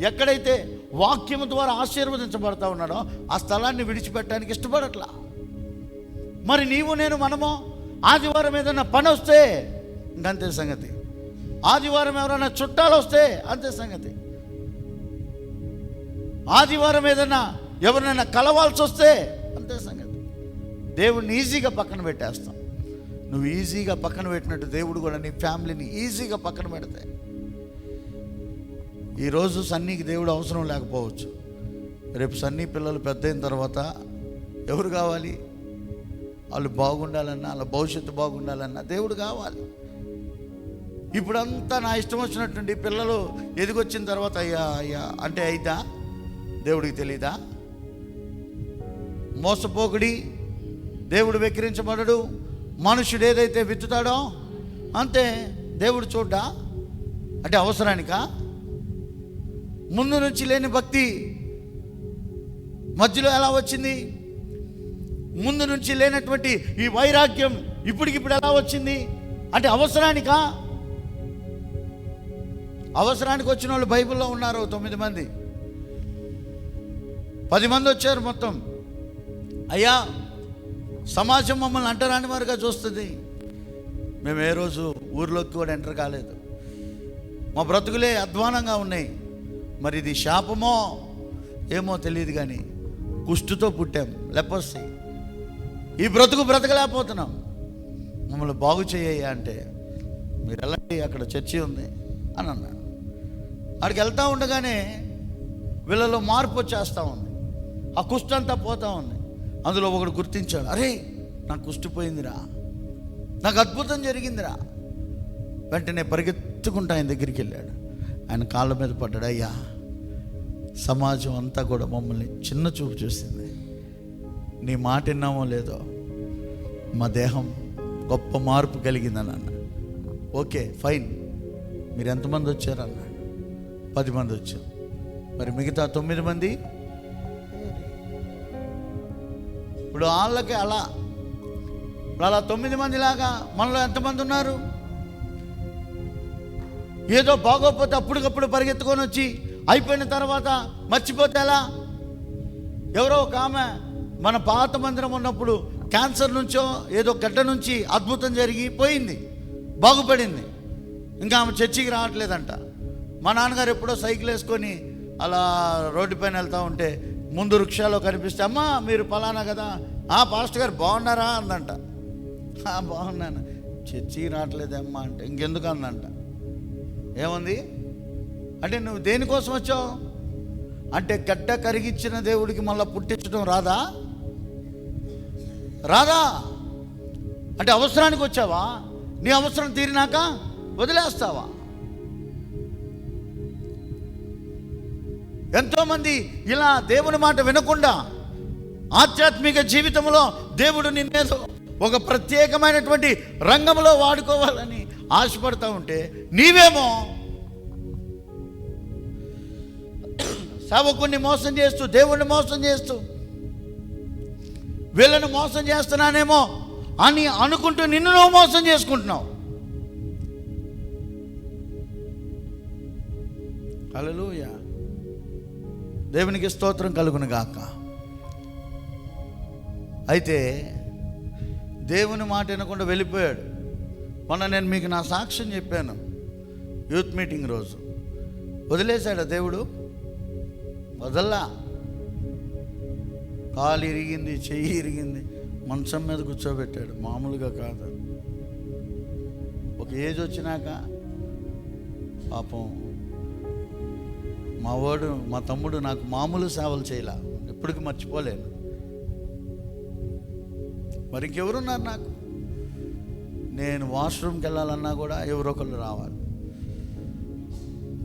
ఎక్కడైతే వాక్యం ద్వారా ఆశీర్వదించబడతా ఉన్నాడో ఆ స్థలాన్ని విడిచిపెట్టడానికి ఇష్టపడట్లా. మరి నీవు నేను మనము ఆదివారం ఏదైనా పని వస్తే ఇంకంతే సంగతి. ఆదివారం ఎవరైనా చుట్టాలు వస్తే అంతే సంగతి. ఆదివారం ఏదైనా ఎవరినైనా కలవాల్సి వస్తే అంతే సంగతి. దేవుణ్ణి ఈజీగా పక్కన పెట్టేస్తాం. నువ్వు ఈజీగా పక్కన పెట్టినట్టు దేవుడు కూడా నీ ఫ్యామిలీని ఈజీగా పక్కన పెడతాయి. ఈరోజు సన్నీకి దేవుడు అవసరం లేకపోవచ్చు, రేపు సన్నీ పిల్లలు పెద్ద అయిన తర్వాత ఎవరు కావాలి? వాళ్ళు బాగుండాలన్నా, వాళ్ళ భవిష్యత్తు బాగుండాలన్నా దేవుడు కావాలి. ఇప్పుడంతా నా ఇష్టం వచ్చినట్టుండి పిల్లలు ఎదిగొచ్చిన తర్వాత అయ్యా అయ్యా అంటే అయితా? దేవుడికి తెలీదా? మోసపోకుడి, దేవుడు వెక్కిరించబడడు. మనుషుడు ఏదైతే విత్తుతాడో అంతే దేవుడు చూడ్డా? అంటే అవసరానికా? ముందు నుంచి లేని భక్తి మధ్యలో ఎలా వచ్చింది? ముందు నుంచి లేనటువంటి ఈ వైరాగ్యం ఇప్పటికిప్పుడు ఎలా వచ్చింది? అంటే అవసరానికా? అవసరానికి వచ్చిన వాళ్ళు బైబిల్లో ఉన్నారు 9 మంది. 10 మంది వచ్చారు మొత్తం. అయ్యా, సమాజం మమ్మల్ని అంటరాని వారుగా చూస్తుంది. మేము ఏ రోజు ఊర్లోకి కూడా ఎంటర్ కాలేదు. మా బ్రతుకులే అధ్వానంగా ఉన్నాయి. మరి ఇది శాపమో ఏమో తెలియదు, కానీ కుష్టుతో పుట్టాం, లెపర్సీ. ఈ బ్రతకలేకపోతున్నాం, మమ్మల్ని బాగు చేయ్యా అంటే మీరు వెళ్ళండి, అక్కడ చర్చి ఉంది అని అన్నాడు. అక్కడికి వెళ్తూ ఉండగానే వీళ్ళలో మార్పు వచ్చేస్తూ ఉంది. ఆ కుష్టు అంతా పోతూ ఉంది. అందులో ఒకడు గుర్తించాడు, అరే నాకు కుష్టి పోయిందిరా, నాకు అద్భుతం జరిగిందిరా. వెంటనే పరిగెత్తుకుంటూ ఆయన దగ్గరికి వెళ్ళాడు. ఆయన కాళ్ళ మీద పడ్డాడు. అయ్యా, సమాజం అంతా కూడా మమ్మల్ని చిన్న చూపు చూసింది. నీ మాట విన్నామో లేదో మా దేహం గొప్ప మార్పు కలిగిందని అన్నాడు. ఓకే ఫైన్, మీరు ఎంతమంది వచ్చారు అన్నాడు. 10 మంది వచ్చారు. మరి మిగతా 9 మంది? ఇప్పుడు వాళ్ళకి అలా 9 మందిలాగా మనలో ఎంతమంది ఉన్నారు? ఏదో బాగోకపోతే అప్పటికప్పుడు పరిగెత్తుకొని వచ్చి అయిపోయిన తర్వాత మర్చిపోతే ఎలా? ఎవరో ఒక ఆమె మన పాత మందిరం ఉన్నప్పుడు క్యాన్సర్ నుంచో ఏదో గడ్డ నుంచి అద్భుతం జరిగి పోయింది, బాగుపడింది. ఇంకా ఆమె చర్చికి రావట్లేదంట. మా నాన్నగారు ఎప్పుడో సైకిల్ వేసుకొని అలా రోడ్డు పైన వెళ్తూ ఉంటే ముందు రిక్షాలో కనిపిస్తే, అమ్మా మీరు పలానా కదా, పాస్టర్ గారు బాగున్నారా అందంట. బాగున్నాను. చర్చికి రావట్లేదమ్మా అంటే ఇంకెందుకు అందంట. ఏముంది అంటే నువ్వు దేనికోసం వచ్చావు అంటే గడ్డ కరిగించిన దేవుడికి మళ్ళీ పుట్టించడం రాదా? అంటే అవసరానికి వచ్చావా? నీ అవసరం తీరినాక వదిలేస్తావా? ఎంతోమంది ఇలా దేవుని మాట వినకుండా ఆధ్యాత్మిక జీవితంలో దేవుడు నిన్నేదో ఒక ప్రత్యేకమైనటువంటి రంగంలో వాడుకోవాలని ఆశపడతా ఉంటే నీవేమో సేవకుణ్ణి మోసం చేస్తూ, దేవుణ్ణి మోసం చేస్తూ, వీళ్ళని మోసం చేస్తున్నానేమో అని అనుకుంటూ నిన్ను నువ్వు మోసం చేసుకుంటున్నావు. హల్లెలూయా, దేవునికి స్తోత్రం కలుగును గాక. అయితే దేవుని మాట వినకుండా వెళ్ళిపోయాడు. మొన్న నేను మీకు నా సాక్ష్యం చెప్పాను, యూత్ మీటింగ్ రోజు. వదిలేశాడు దేవుడు? వదల్లా. కాలు ఇరిగింది, చెయ్యి ఇరిగింది, మంచం మీద కూర్చోబెట్టాడు. మామూలుగా కాదు. ఒక ఏజ్ వచ్చినాక పాపం మా తమ్ముడు నాకు మామూలు సేవలు చేయలే, ఎప్పటికీ మర్చిపోలేను. మరి ఇంకెవరున్నారు నాకు? నేను వాష్రూమ్కి వెళ్ళాలన్నా కూడా ఎవరో ఒకళ్ళు రావాలి.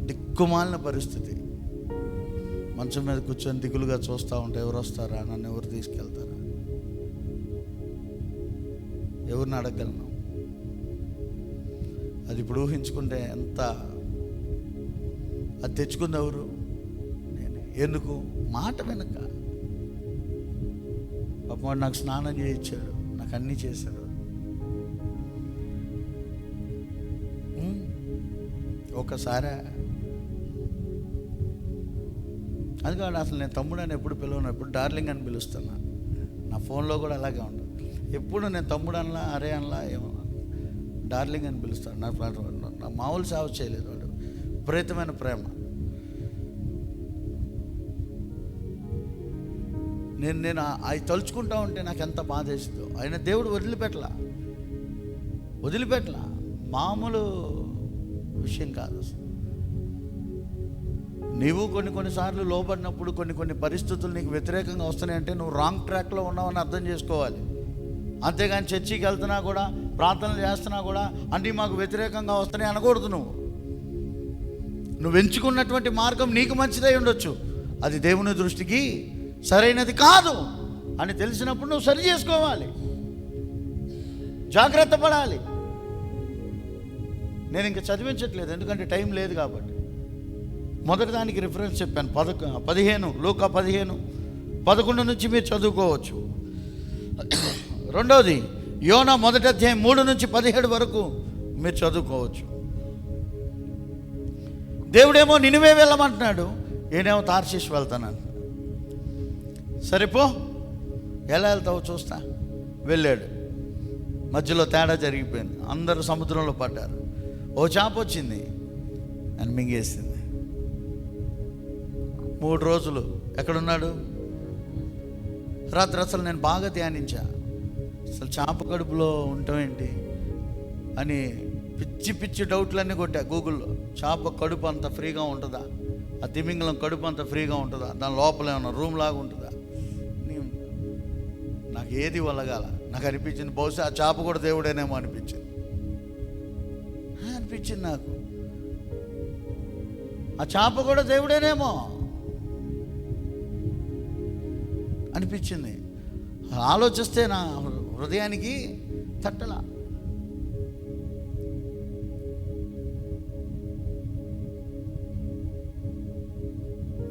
దిక్కుమాలిన పరిస్థితి. మంచం మీద కూర్చొని దిగులుగా చూస్తూ ఉంటే ఎవరు వస్తారా, నన్ను ఎవరు తీసుకెళ్తారా, ఎవరిని అడగలను? అది ఇప్పుడు ఊహించుకుంటే ఎంత. అది తెచ్చుకుంది ఎవరు? నేనే. ఎందుకు? మాట వెనక. పాపం నాకు స్నానం చేయించాడు, నాకు అన్నీ చేశాడు. ఒకసారి అది కాదు, అసలు నేను తమ్ముడు అని ఎప్పుడు పిలవను, ఎప్పుడు డార్లింగ్ అని పిలుస్తున్నా. నా ఫోన్లో కూడా అలాగే ఉండదు. ఎప్పుడు నేను తమ్ముడు అనలా, అరే అనలా, ఏమో డార్లింగ్ అని పిలుస్తాను. నా మామూలు సేవ చేయలేదు వాడు. విపరీతమైన ప్రేమ. నేను అవి తలుచుకుంటా ఉంటే నాకు ఎంత బాధ వేస్తుందో. ఆయన దేవుడు వదిలిపెట్టలా. వదిలిపెట్టలా. మామూలు విషయం కాదు. నీవు కొన్నిసార్లు లోబడినప్పుడు కొన్ని పరిస్థితులు నీకు వ్యతిరేకంగా వస్తున్నాయంటే నువ్వు రాంగ్ ట్రాక్లో ఉన్నావని అర్థం చేసుకోవాలి. అంతేగాని చర్చికి వెళ్తున్నా కూడా, ప్రార్థనలు చేస్తున్నా కూడా అన్నీ మాకు వ్యతిరేకంగా వస్తున్నాయి అనకూడదు. నువ్వు ఎంచుకున్నటువంటి మార్గం నీకు మంచిదై ఉండొచ్చు, అది దేవుని దృష్టికి సరైనది కాదు అని తెలిసినప్పుడు నువ్వు సరి చేసుకోవాలి, జాగ్రత్త పడాలి. నేను ఇంకా చదివించట్లేదు ఎందుకంటే టైం లేదు కాబట్టి. మొదటి దానికి రిఫరెన్స్ చెప్పాను, 15 లూకా 15:11 నుంచి మీరు చదువుకోవచ్చు. రెండోది యోనా 1వ అధ్యాయం 3 నుంచి 17 వరకు మీరు చదువుకోవచ్చు. దేవుడేమో నినివే వెళ్ళమంటున్నాడు, నేనేమో తార్షీష్ వెళ్తాను. సరిపో, ఎలా వెళ్తావో చూస్తా. వెళ్ళాడు, మధ్యలో తేడా జరిగిపోయింది. అందరూ సముద్రంలో పడ్డారు. ఓ చేప వచ్చింది అని మింగేసింది. 3 రోజులు ఎక్కడున్నాడు? రాత్రి అసలు నేను బాగా ధ్యానించా, అసలు చేప కడుపులో ఉండటం ఏంటి అని పిచ్చి డౌట్లన్నీ కొట్టా గూగుల్లో. చేప కడుపు అంత ఫ్రీగా ఉంటుందా? ఆ తిమింగలం కడుపు అంత ఫ్రీగా ఉంటుందా? దాని లోపల ఏమన్నా రూమ్ లాగా ఉంటుందా? నాకు ఏది వల్లగాల. నాకు అనిపించింది బహుశా ఆ చేప కూడా దేవుడేనేమో అనిపించింది నాకు. ఆ చేప కూడా దేవుడేనేమో అనిపించింది. ఆలోచిస్తే నా హృదయానికి తట్టలా.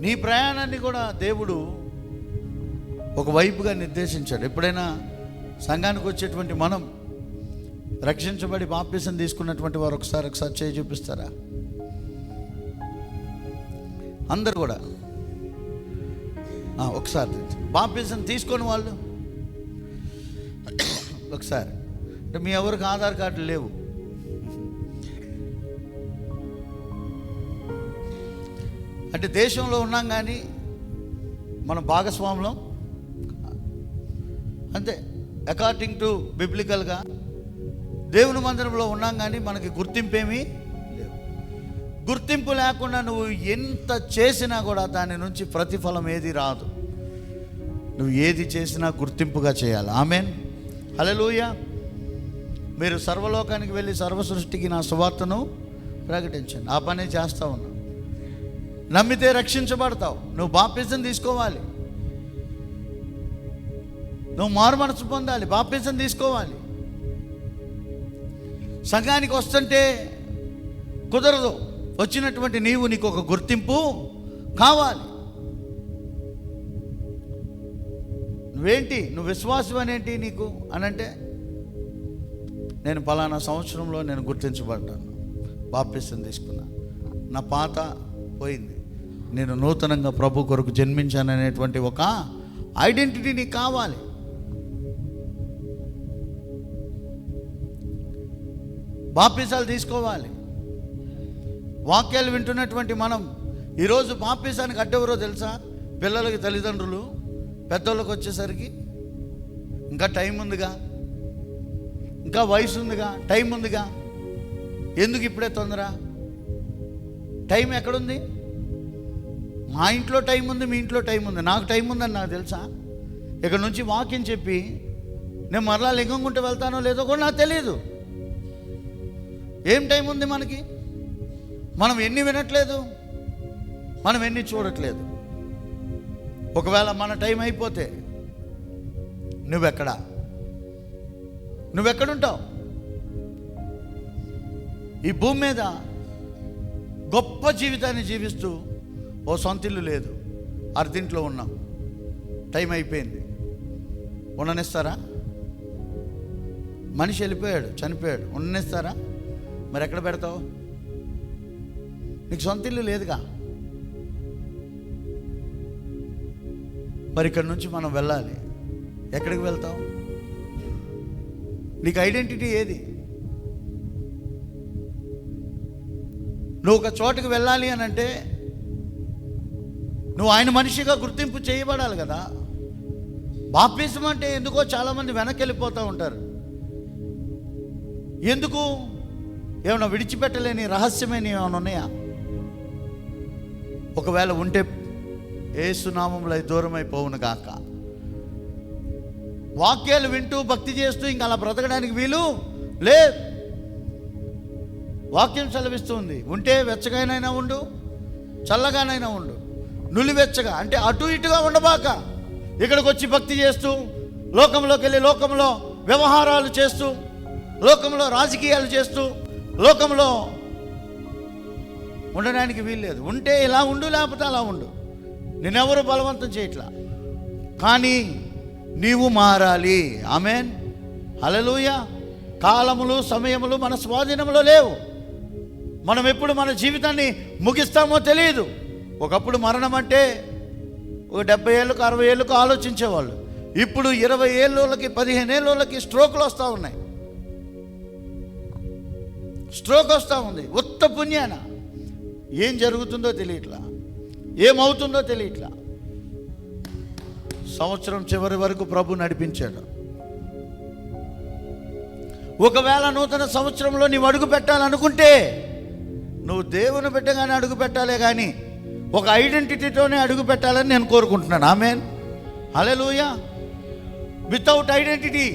నీ ప్రయాణాన్ని కూడా దేవుడు ఒకవైపుగా నిర్దేశించాడు. ఎప్పుడైనా సంఘానికి వచ్చేటువంటి మనం, రక్షించబడి బాప్తిసం తీసుకున్నటువంటి వారు ఒకసారి చేయి చూపిస్తారా? అందరు కూడా ఒకసారి బాప్తిసం తీసుకొని వాళ్ళు ఒకసారి. అంటే మీ ఎవరికి ఆధార్ కార్డులు లేవు, అంటే దేశంలో ఉన్నాం కానీ మనం భాగస్వాములం అంతే. అకార్డింగ్ టు బిబ్లికల్గా దేవుని మందిరంలో ఉన్నాం కానీ మనకి గుర్తింపేమీ లేవు. గుర్తింపు లేకుండా నువ్వు ఎంత చేసినా కూడా దాని నుంచి ప్రతిఫలం ఏది రాదు. నువ్వు ఏది చేసినా గుర్తింపుగా చేయాలి. ఆమేన్, హల్లెలూయా. మీరు సర్వలోకానికి వెళ్ళి సర్వ సృష్టికి నా సువార్తను ప్రకటించండి. ఆ పని చేస్తూ ఉన్నావు. నమ్మితే రక్షించబడతావు. నువ్వు బాప్తిసం తీసుకోవాలి, నువ్వు మారుమనసు పొందాలి, బాప్తిసం తీసుకోవాలి. సంఘానికి వస్తుంటే కుదరదు. వచ్చినటువంటి నీకు ఒక గుర్తింపు కావాలి. నువ్వేంటి, నువ్వు విశ్వాసం అనేంటి నీకు అనంటే, నేను పలానా సంవత్సరంలో నేను గుర్తించబడ్డాను, బాప్తిసం తీసుకున్నా, నా పాత పోయింది, నేను నూతనంగా ప్రభు కొరకు జన్మించాననేటువంటి ఒక ఐడెంటిటీ నీకు కావాలి. బాప్తిసాలు తీసుకోవాలి. వాక్యాలు వింటున్నటువంటి మనం ఈరోజు బాప్తిసానికి అడ్డెవరో తెలుసా? పిల్లలకి తల్లిదండ్రులు, పెద్దోళ్ళకి వచ్చేసరికి ఇంకా టైం ఉందిగా, ఇంకా వయసు ఉందిగా, టైం ఉందిగా, ఎందుకు ఇప్పుడే తొందర? టైం ఎక్కడుంది? మా ఇంట్లో టైం ఉంది, మీ ఇంట్లో టైం ఉంది, నాకు టైం ఉందని నాకు తెలుసా? ఇక్కడ నుంచి వాక్యం చెప్పి నేను మరలా లింగంగుంట వెళ్తానో లేదో కూడా నాకు తెలియదు. ఏం టైం ఉంది మనకి? మనం ఎన్ని వినట్లేదు, మనం ఎన్ని చూడట్లేదు. ఒకవేళ మన టైం అయిపోతే నువ్వెక్కడుంటావు? ఈ భూమి మీద గొప్ప జీవితాన్ని జీవిస్తూ ఓ సొంతిల్లు లేదు, అర్ధింట్లో ఉన్నాం, టైం అయిపోయింది, ఉండనిస్తారా? మనిషి వెళ్ళిపోయాడు, చనిపోయాడు, ఉండనిస్తారా? మరి ఎక్కడ పెడతావు? నీకు సొంతిల్లు లేదుగా. మరి ఇక్కడ నుంచి మనం వెళ్ళాలి. ఎక్కడికి వెళ్తావు? నీకు ఐడెంటిటీ ఏది? నువ్వు ఒక చోటుకు వెళ్ళాలి అని అంటే నువ్వు ఆయన మనిషిగా గుర్తింపు చేయబడాలి కదా. బాప్తిసం అంటే ఎందుకో చాలామంది వెనక్కి వెళ్ళిపోతూ ఉంటారు. ఎందుకు? ఏమైనా విడిచిపెట్టలేని రహస్యమైన ఏమైనా ఉన్నాయా? ఒకవేళ ఉంటే యేసునామములో దూరం అయిపోవును గాక. వాక్యాలు వింటూ భక్తి చేస్తూ ఇంకా అలా బ్రతకడానికి వీలు లేదు. వాక్యం సెలవిస్తుంది, ఉంటే వెచ్చగానైనా ఉండు, చల్లగానైనా ఉండు. నులివెచ్చగా అంటే అటు ఇటుగా ఉండబాక. ఇక్కడికి వచ్చి భక్తి చేస్తూ, లోకంలోకి వెళ్ళి లోకంలో వ్యవహారాలు చేస్తూ, లోకంలో రాజకీయాలు చేస్తూ, లోకంలో ఉండడానికి వీల్లేదు. ఉంటే ఇలా ఉండు, లేకపోతే అలా ఉండు. నేనెవరు బలవంతం చేయట్లా, కానీ నీవు మారాలి. ఆమెన్, హల్లెలూయా. కాలములు సమయములు మన స్వాధీనంలో లేవు. మనం ఎప్పుడు మన జీవితాన్ని ముగిస్తామో తెలియదు. ఒకప్పుడు మరణం అంటే 70 ఏళ్ళకు 60 ఏళ్ళకు ఆలోచించేవాళ్ళు. ఇప్పుడు 20 ఏళ్ళకి 15 ఏళ్ళకి స్ట్రోక్లు వస్తూ ఉన్నాయి. స్ట్రోక్ వస్తూ ఉంది ఉత్త పుణ్యాన. ఏం జరుగుతుందో తెలియట్లా, ఏమవుతుందో తెలియట్లా. సంవత్సరం చివరి వరకు ప్రభు నడిపించాడు. ఒకవేళ నూతన సంవత్సరంలో నీవు అడుగు పెట్టాలనుకుంటే నువ్వు దేవుని బిడ్డగానే అడుగు పెట్టాలే కానీ ఒక ఐడెంటిటీతోనే అడుగు పెట్టాలని నేను కోరుకుంటున్నాను. ఆమేన్, హల్లెలూయా. వితౌట్ ఐడెంటిటీ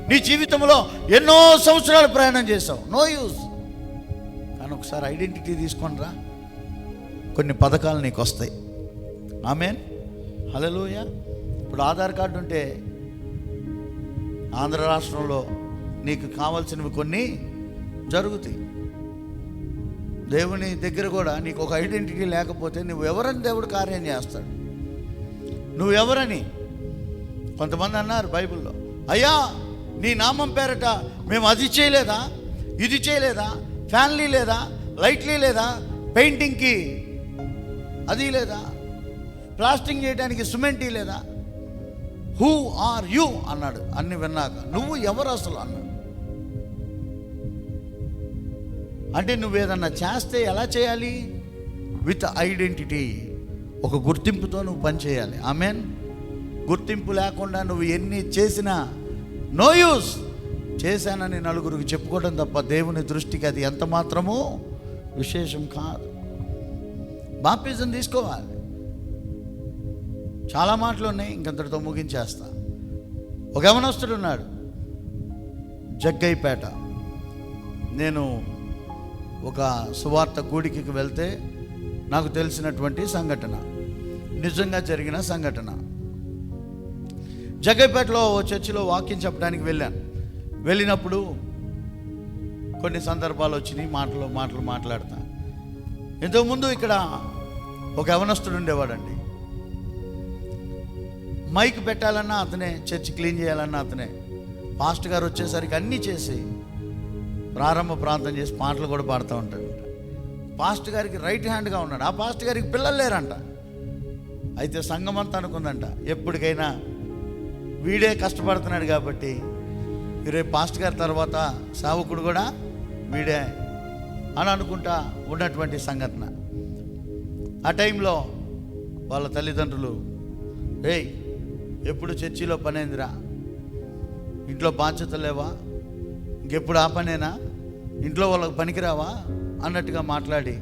నీ జీవితంలో ఎన్నో సంవత్సరాలు ప్రయాణం చేసావు, నో యూస్. కానీ ఒకసారి ఐడెంటిటీ తీసుకొనిరా, కొన్ని పథకాలు నీకు వస్తాయి. ఆమేన్, హల్లెలూయా. ఇప్పుడు ఆధార్ కార్డు ఉంటే ఆంధ్ర రాష్ట్రంలో నీకు కావాల్సినవి కొన్ని జరుగుతాయి. దేవుని దగ్గర కూడా నీకు ఒక ఐడెంటిటీ లేకపోతే నువ్వు ఎవరని దేవుడు కార్యం చేస్తాడు. నువ్వు ఎవరని కొంతమంది అన్నారు బైబిల్లో, అయ్యా నీ నామం పేరట మేము అది చేయలేదా, ఇది చేయలేదా, ఫ్యాన్లీ లేదా, లైట్లీ లేదా, పెయింటింగ్కి అది లేదా, ప్లాస్టింగ్ చేయడానికి సిమెంటీ లేదా. హూ ఆర్ యూ అన్నాడు. అన్ని విన్నాక నువ్వు ఎవరు అసలు అన్నాడు. అంటే నువ్వేదన్నా చేస్తే ఎలా చేయాలి? విత్ ఐడెంటిటీ, ఒక గుర్తింపుతో నువ్వు పని చేయాలి. ఆమెన్. గుర్తింపు లేకుండా నువ్వు ఎన్ని చేసినా నో యూస్. చేశానని నలుగురికి చెప్పుకోవడం తప్ప దేవుని దృష్టికి అది ఎంత మాత్రమూ విశేషం కాదు. బాప్టిజం తీసుకోవాలి. చాలా మాటలు ఉన్నాయి, ఇంకంతటితో ముగించేస్తా. ఒక యవనస్తుడు ఉన్నాడు జగ్గయ్యపేట. నేను ఒక సువార్త కూడికి వెళ్తే నాకు తెలిసినటువంటి సంఘటన, నిజంగా జరిగిన సంఘటన. జగ్గయ్యపేటలో ఓ చర్చిలో వాక్యం చెప్పడానికి వెళ్ళాను. వెళ్ళినప్పుడు కొన్ని సందర్భాలు వచ్చినాయి, మాటలు మాట్లాడతా. ఇంతకుముందు ఇక్కడ ఒక యవనస్తుడు ఉండేవాడండి. మైక్ పెట్టాలన్నా అతనే, చర్చి క్లీన్ చేయాలన్నా అతనే. పాస్టర్ గారు వచ్చేసరికి అన్నీ చేసి ప్రారంభ ప్రార్థన చేసి పాటలు కూడా పాడుతూ ఉంటాడు. పాస్టర్ గారికి రైట్ హ్యాండ్గా ఉన్నాడు. ఆ పాస్టర్ గారికి పిల్లలు లేరంట. అయితే సంఘం అంతా అనుకుందంట, ఎప్పటికైనా వీడే కష్టపడుతున్నాడు కాబట్టి రేపు పాస్టర్ గారి తర్వాత సేవకుడు కూడా వీడే అని అనుకుంటా ఉన్నటువంటి సంఘటన. ఆ టైంలో వాళ్ళ తల్లిదండ్రులు, ఏయ్ ఎప్పుడు చర్చిలో పనేందిరా, ఇంట్లో బాధ్యత లేవా, ఇంకెప్పుడు ఆ పనేనా, ఇంట్లో వాళ్ళకి పనికిరావా అన్నట్టుగా మాట్లాడి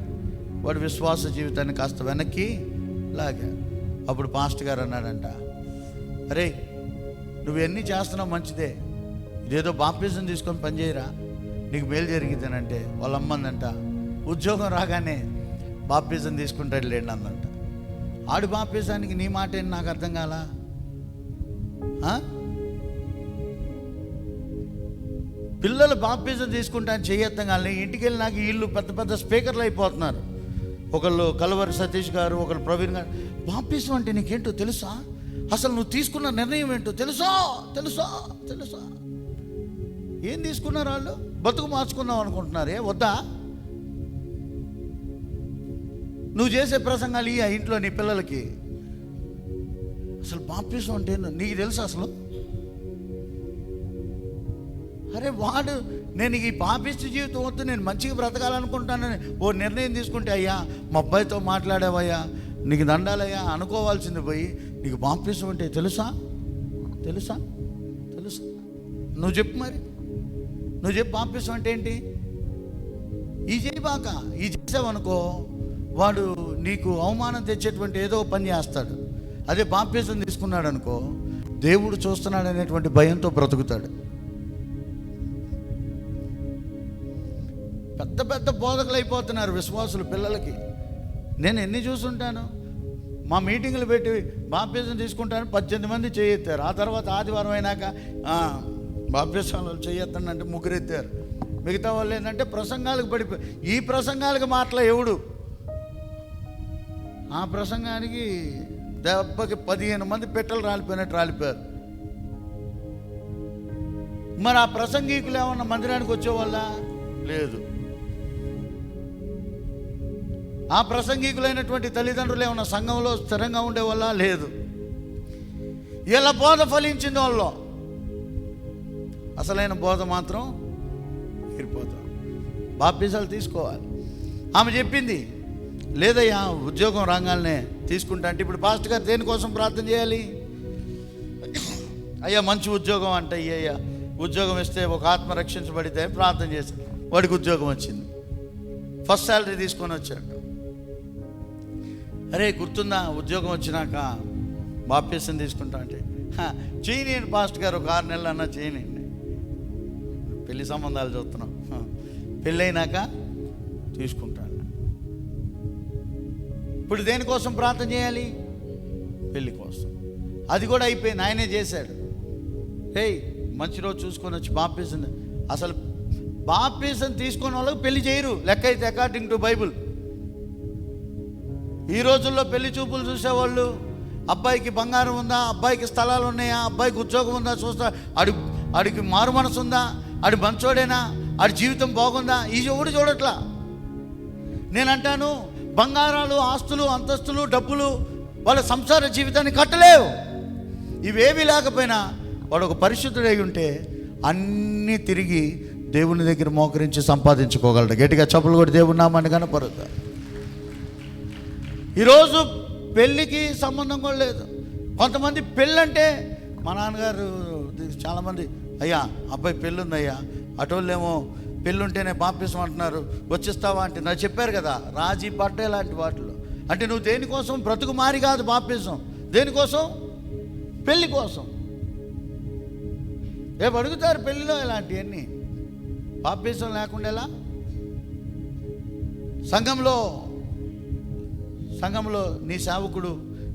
వాడి విశ్వాస జీవితాన్ని కాస్త వెనక్కి లాగా. అప్పుడు పాస్టర్ గారు అన్నాడంట, అరే నువ్వు ఎన్ని చేస్తున్నావు మంచిదే, ఇదేదో బాప్టిజం తీసుకొని పనిచేయరా, నీకు మేలు జరిగితేనంటే వాళ్ళ అమ్మందంట, ఉద్యోగం రాగానే బాప్టిజం తీసుకుంటాడు లేండి అందంట. ఆడు బాప్టిజానికి నీ మాట ఏంటి నాకు అర్థం కాలా? పిల్లలు బాప్టిజం తీసుకుంటాను చేయొద్దాం కానీ ఇంటికి వెళ్ళి నాకు వీళ్ళు పెద్ద పెద్ద స్పీకర్లు అయిపోతున్నారు. ఒకళ్ళు కలవరి సతీష్ గారు, ఒకళ్ళు ప్రవీణ్ గారు. బాప్టిజం అంటే నీకేంటో తెలుసా, అసలు నువ్వు తీసుకున్న నిర్ణయం ఏంటో తెలుసా తెలుసా తెలుసా? ఏం తీసుకున్నారు వాళ్ళు? బతుకు మార్చుకుందాం అనుకుంటున్నారే, వద్దా? నువ్వు చేసే ప్రసంగాలు ఈ ఇంట్లో నీ పిల్లలకి అసలు బాప్టిజం అంటే నీకు తెలుసా అసలు? అరే వాడు నేను ఈ పాపిష్టి జీవితం వద్దు, నేను మంచిగా బ్రతకాలనుకుంటానని ఓ నిర్ణయం తీసుకుంటే, అయ్యా మా అబ్బాయితో మాట్లాడావయ్యా, నీకు దండాలయ్యా అనుకోవాల్సింది పోయి నీకు బాప్టిజం అంటే తెలుసా తెలుసా తెలుసా? నువ్వు చెప్పు మరి. నువ్వు చెప్పు, బాప్తిసం అంటే ఏంటి? ఈ చేయబాక, ఈ చేసావనుకో వాడు నీకు అవమానం తెచ్చేటువంటి ఏదో పని చేస్తాడు. అదే బాప్తిసం తీసుకున్నాడు అనుకో, దేవుడు చూస్తున్నాడు అనేటువంటి భయంతో బ్రతుకుతాడు. పెద్ద పెద్ద బోధకులు అయిపోతున్నారు విశ్వాసులు పిల్లలకి. నేను ఎన్ని చూసుంటాను. మా మీటింగులు పెట్టి బాప్తిసం తీసుకుంటాను 18 మంది చేయెత్తారు. ఆ తర్వాత ఆదివారం అయినాక బాప్తిసంలో చేయెత్తండి 3 ఎత్తారు. మిగతా వాళ్ళు ఏంటంటే ప్రసంగాలకు పడిపోయి, ఈ ప్రసంగాలకు మాటల ఎవడు, ఆ ప్రసంగానికి దెబ్బకి 15 మంది పెట్టెలు రాలిపోయినట్టు రాలిపోయారు. మరి ఆ ప్రసంగికులు ఏమన్నా మందిరానికి వచ్చేవాళ్ళ? లేదు. ఆ ప్రసంగికులైనటువంటి తల్లిదండ్రులు ఏమన్నా సంఘంలో స్థిరంగా ఉండేవాళ్ళ? లేదు. ఇలా బోధ ఫలించింది వాళ్ళు, అసలైన బోధ మాత్రం ఎగిరిపోతాం. బాప్తిసాలు తీసుకోవాలి. ఆమె చెప్పింది, లేదయ్యా ఉద్యోగం రాగానే తీసుకుంటా అంటే. ఇప్పుడు పాస్టర్ గారు దేనికోసం ప్రార్థన చేయాలి? అయ్యా మంచి ఉద్యోగం అంటే, అయ్యా ఉద్యోగం ఇస్తే ఒక ఆత్మ రక్షించబడితే ప్రార్థన చేశాడు. వాడికి ఉద్యోగం వచ్చింది, ఫస్ట్ శాలరీ తీసుకొని వచ్చాడు. అరే గుర్తుందా, ఉద్యోగం వచ్చినాక బాప్తిసం తీసుకుంటా అంటే, చేయనండి పాస్టర్ గారు, ఒక 6 నెలలు అన్నా చేయనండి. పెళ్లి సంబంధాలు చూస్తున్నాం, పెళ్ళైనాక తీసుకుంటాను. ఇప్పుడు దేనికోసం ప్రార్థన చేయాలి? పెళ్ళి కోసం. అది కూడా అయిపోయింది, ఆయనే చేశాడు. మంచి రోజు చూసుకొని వచ్చి బాప్తిసం. అసలు బాప్తిసం తీసుకున్న వాళ్ళకి పెళ్లి చేయరు లెక్క అయితే, అకార్డింగ్ టు బైబుల్. ఈ రోజుల్లో పెళ్లి చూపులు చూసేవాళ్ళు, అబ్బాయికి బంగారం ఉందా, అబ్బాయికి స్థలాలు ఉన్నాయా, అబ్బాయికి ఉద్యోగం ఉందా చూస్తా, ఆడికి మారు మనసు ఉందా, ఆడి మంచోడేనా, ఆడి జీవితం బాగుందా, ఈ ఎవడు చూడట్లా. నేనంటాను, బంగారాలు, ఆస్తులు, అంతస్తులు, డబ్బులు వాళ్ళ సంసార జీవితాన్ని కట్టలేవు. ఇవేమీ లేకపోయినా వాడు ఒక పరిశుద్ధుడై ఉంటే అన్నీ తిరిగి దేవుని దగ్గర మోకరించి సంపాదించుకోగలడు. గట్టిగా చప్పులు కొట్టి దేవుని నామాన్ని కనపరుద్దాం. ఈరోజు పెళ్ళికి సంబంధం కూడా లేదు. కొంతమంది పెళ్ళంటే, మా నాన్నగారు చాలామంది, అయ్యా అబ్బాయి పెళ్ళుందయ్యా, అటోళ్ళేమో పెళ్ళుంటేనే బాప్తిసం అంటున్నారు, వచ్చిస్తావా అంటే, నాకు చెప్పారు కదా రాజీ పడ్డే లాంటి వాటిలో. అంటే నువ్వు దేనికోసం? బ్రతుకు మారి కాదు బాప్తిసం. దేనికోసం? పెళ్ళి కోసం. రేపు అడుగుతారు పెళ్ళిలో ఇలాంటివన్నీ. బాప్తిసం లేకుండా ఎలా? సంఘంలో నీ సేవకుడు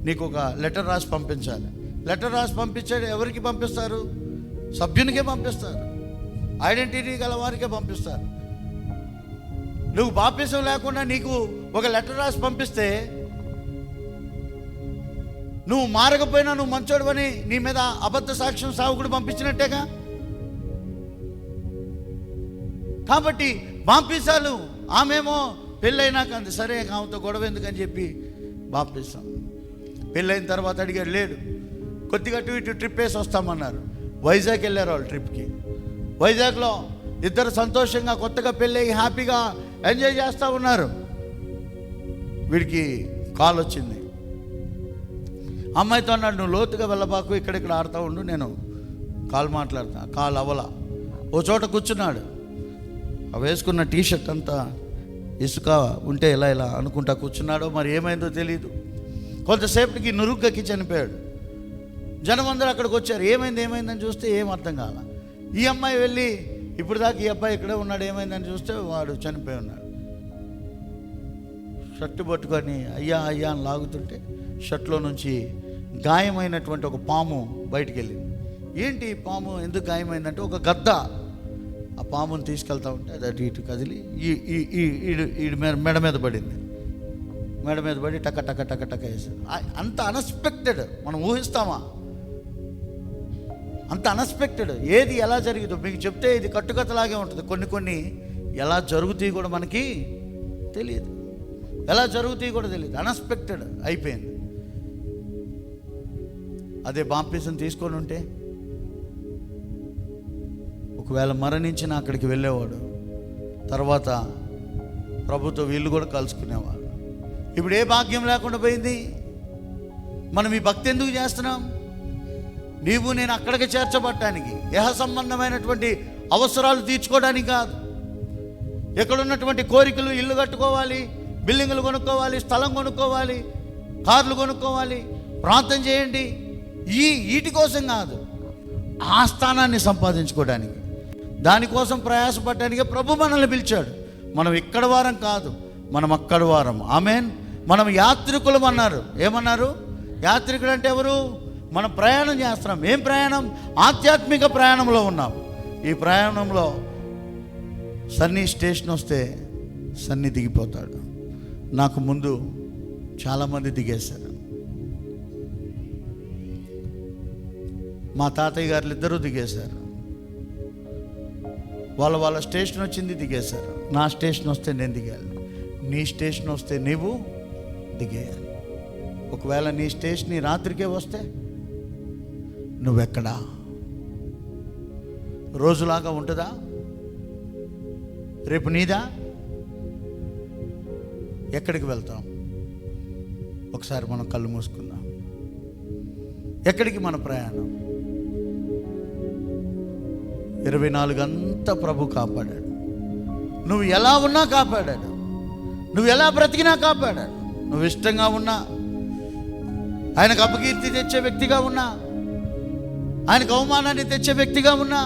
నీకు ఒక లెటర్ రాసి పంపించాలి. లెటర్ రాసి పంపించాడు, ఎవరికి పంపిస్తారు? సభ్యునికే పంపిస్తారు, ఐడెంటిటీ గల వారికే పంపిస్తారు. నువ్వు బాప్తిసం లేకుండా నీకు ఒక లెటర్ రాసి పంపిస్తే, నువ్వు మారకపోయినా నువ్వు మంచోడువని నీ మీద అబద్ధ సాక్ష్యం సేవకుడు పంపించినట్టేగా. కాబట్టి బాప్తిసాలు, ఆమెమో పెళ్ళైనాక అంది, సరే ఆమెతో గొడవ ఎందుకని చెప్పి బాప్తిసం. పెళ్ళైన తర్వాత అడిగాడు, లేడు, కొద్దిగా అటు ఇటు ట్రిప్ వేసి వస్తామన్నారు. వైజాగ్ వెళ్ళారు వాళ్ళు ట్రిప్కి. వైజాగ్లో ఇద్దరు సంతోషంగా కొత్తగా పెళ్ళయి హ్యాపీగా ఎంజాయ్ చేస్తూ ఉన్నారు. వీడికి కాల్ వచ్చింది. అమ్మాయితో అన్నాడు, నువ్వు లోతుగా వెళ్ళబాకు, ఇక్కడిక్కడ ఆడుతూ ఉండు, నేను కాల్ మాట్లాడతా. కాల్ అవ్వలా. ఓ చోట కూర్చున్నాడు. వేసుకున్న టీషర్ట్ అంతా ఇసుక ఉంటే ఇలా ఇలా అనుకుంటా కూర్చున్నాడో మరి ఏమైందో తెలియదు. కొంతసేపటికి నురుగ్గకి చనిపోయాడు. జనం అందరూ అక్కడికి వచ్చారు. ఏమైందని చూస్తే ఏం అర్థం కాల. ఈ అమ్మాయి వెళ్ళి, ఇప్పుడు దాకా ఈ అబ్బాయి ఇక్కడే ఉన్నాడు, ఏమైందని చూస్తే వాడు చనిపోయి ఉన్నాడు. షర్టు పట్టుకొని అయ్యా అయ్యా అని లాగుతుంటే షర్ట్లో నుంచి గాయమైనటువంటి ఒక పాము బయటికి వెళ్ళింది. ఏంటి పాము ఎందుకు గాయమైందంటే, ఒక గద్ద ఆ పాముని తీసుకెళ్తా ఉంటే అది అటు ఇటు కదిలి ఈ మెడ మీద పడింది. మెడ మీద పడి టక టక టక టక వేసింది. అంత అన్ఎక్స్పెక్టెడ్, మనం ఊహిస్తామా? అంత అన్ఎక్స్పెక్టెడ్. ఏది ఎలా జరిగిందో మీకు చెప్తే ఇది కట్టుకథలాగే ఉంటుంది. కొన్ని ఎలా జరుగుతాయి కూడా మనకి తెలియదు, ఎలా జరుగుతాయి కూడా తెలియదు. అన్ఎక్స్పెక్టెడ్ అయిపోయింది. అదే బాప్తిసం తీసుకొని ఉంటే ఒకవేళ మరణించిన అక్కడికి వెళ్ళేవాడు, తర్వాత ప్రభుత్వ వీళ్ళు కూడా కలుసుకునేవాడు. ఇప్పుడు ఏ భాగ్యం లేకుండా పోయింది. మనం ఈ భక్తి ఎందుకు చేస్తున్నాం? నీవు నేను అక్కడికి చేర్చబడటానికి, యహ సంబంధమైనటువంటి అవసరాలు తీర్చుకోవడానికి కాదు. ఎక్కడ ఉన్నటువంటి కోరికలు, ఇల్లు కట్టుకోవాలి, బిల్డింగులు కొనుక్కోవాలి, స్థలం కొనుక్కోవాలి, కార్లు కొనుక్కోవాలి, ప్రార్థన చేయండి, వీటి కోసం కాదు. ఆ స్థానాన్ని సంపాదించుకోవడానికి, దానికోసం ప్రయాసపడడానికి ప్రభు మనల్ని పిలిచాడు. మనం ఇక్కడ వారం కాదు, మనం అక్కడ వారం. ఆమేన్. మనం యాత్రికులం అన్నారు. ఏమన్నారు? యాత్రికుడు అంటే ఎవరు? మనం ప్రయాణం చేస్తున్నాం. ఏం ప్రయాణం? ఆధ్యాత్మిక ప్రయాణంలో ఉన్నాం. ఈ ప్రయాణంలో సన్నీ స్టేషన్ వస్తే సన్నీ దిగిపోతాడు. నాకు ముందు చాలామంది దిగేశారు. మా తాతయ్య గారు ఇద్దరూ దిగేశారు. వాళ్ళ స్టేషన్ వచ్చింది, దిగేశారు. నా స్టేషన్ వస్తే నేను దిగాలి, నీ స్టేషన్ వస్తే నీవు దిగేయాలి. ఒకవేళ నీ స్టేషన్ రాత్రికే వస్తే నువ్వెక్కడా? రోజులాగా ఉంటుందా? రేపు నీదా? ఎక్కడికి వెళ్తాం? ఒకసారి మనం కళ్ళు మూసుకుందాం. ఎక్కడికి మన ప్రయాణం? 24 అంతా ప్రభు కాపాడాడు. నువ్వు ఎలా ఉన్నా కాపాడాడు, నువ్వు ఎలా బ్రతికినా కాపాడాడు. నువ్వు ఇష్టంగా ఉన్నా, ఆయనకు అపకీర్తి తెచ్చే వ్యక్తిగా ఉన్నా, ఆయనకు అవమానాన్ని తెచ్చే వ్యక్తిగా ఉన్నా,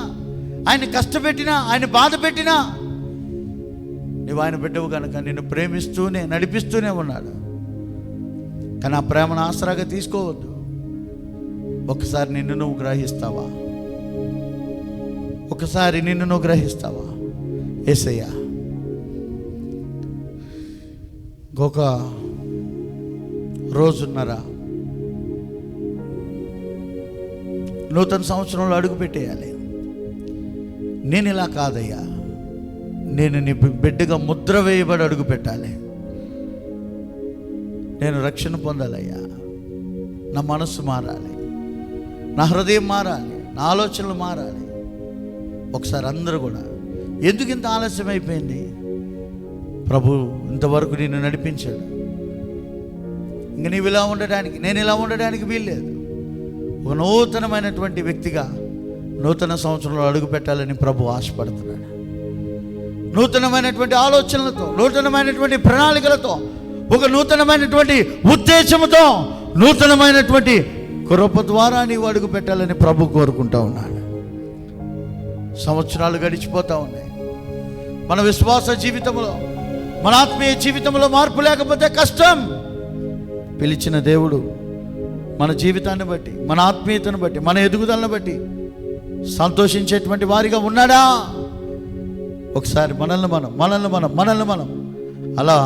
ఆయన కష్టపెట్టినా, ఆయన బాధ పెట్టినా, నువ్వు ఆయన బిడ్డవు కనుక నిన్ను ప్రేమిస్తూనే నడిపిస్తూనే ఉన్నాడు. కానీ ఆ ప్రేమను ఆసరాగా తీసుకోవద్దు. ఒకసారి నిన్ను నువ్వు గ్రహిస్తావా? ఒకసారి నిన్ను నువ్వు గ్రహిస్తావా? యేసయ్యా ఒక రోజున్నర నూతన సంవత్సరంలో అడుగు పెట్టేయాలి. నేను ఇలా కాదయ్యా, నేను నీ బిడ్డగా ముద్ర వేయబడి అడుగు పెట్టాలి. నేను రక్షణ పొందాలయ్యా. నా మనస్సు మారాలి, నా హృదయం మారాలి, నా ఆలోచనలు మారాలి. ఒకసారి అందరూ కూడా, ఎందుకు ఇంత ఆలస్యం అయిపోయింది? ప్రభు ఇంతవరకు నిన్ను నడిపించాడు. ఇంక నీవు ఇలా ఉండడానికి, నేను ఇలా ఉండడానికి వీల్లేదు. ఒక నూతనమైనటువంటి వ్యక్తిగా నూతన సంవత్సరంలో అడుగు పెట్టాలని ప్రభు ఆశపడుతున్నాడు. నూతనమైనటువంటి ఆలోచనలతో, నూతనమైనటువంటి ప్రణాళికలతో, ఒక నూతనమైనటువంటి ఉద్దేశంతో, నూతనమైనటువంటి కృప ద్వారా నీవు అడుగు పెట్టాలని ప్రభు కోరుకుంటా ఉన్నాడు. సంవత్సరాలు గడిచిపోతూ ఉన్నాయి. మన విశ్వాస జీవితంలో, మన ఆత్మీయ జీవితంలో మార్పు లేకపోతే కష్టం. పిలిచిన దేవుడు మన జీవితాన్ని బట్టి, మన ఆత్మీయతను బట్టి, మన ఎదుగుదలను బట్టి సంతోషించేటువంటి వారిగా ఉన్నాడా? ఒకసారి మనల్ని మనం అలా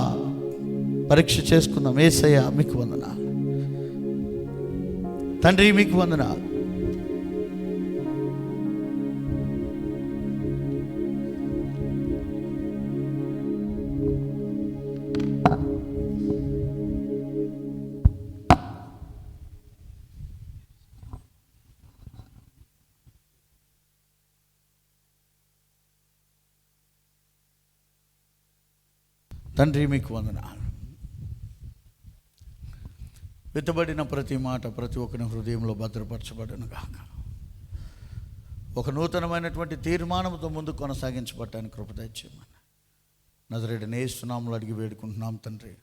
పరీక్ష చేసుకుందాం. యేసయ్యా మీకు వందనాలు, తండ్రి మీకు వందనాలు. తండ్రి మీకు వందనాలు. విత్తబడిన ప్రతి మాట ప్రతి ఒక్కరి హృదయంలో భద్రపరచబడును గాక. ఒక నూతనమైనటువంటి తీర్మానంతో ముందు కొనసాగించబడటానికి కృప దయచేయమని నజరేయుడైన యేసు నామములో అడిగి వేడుకుంటున్నాం తండ్రి.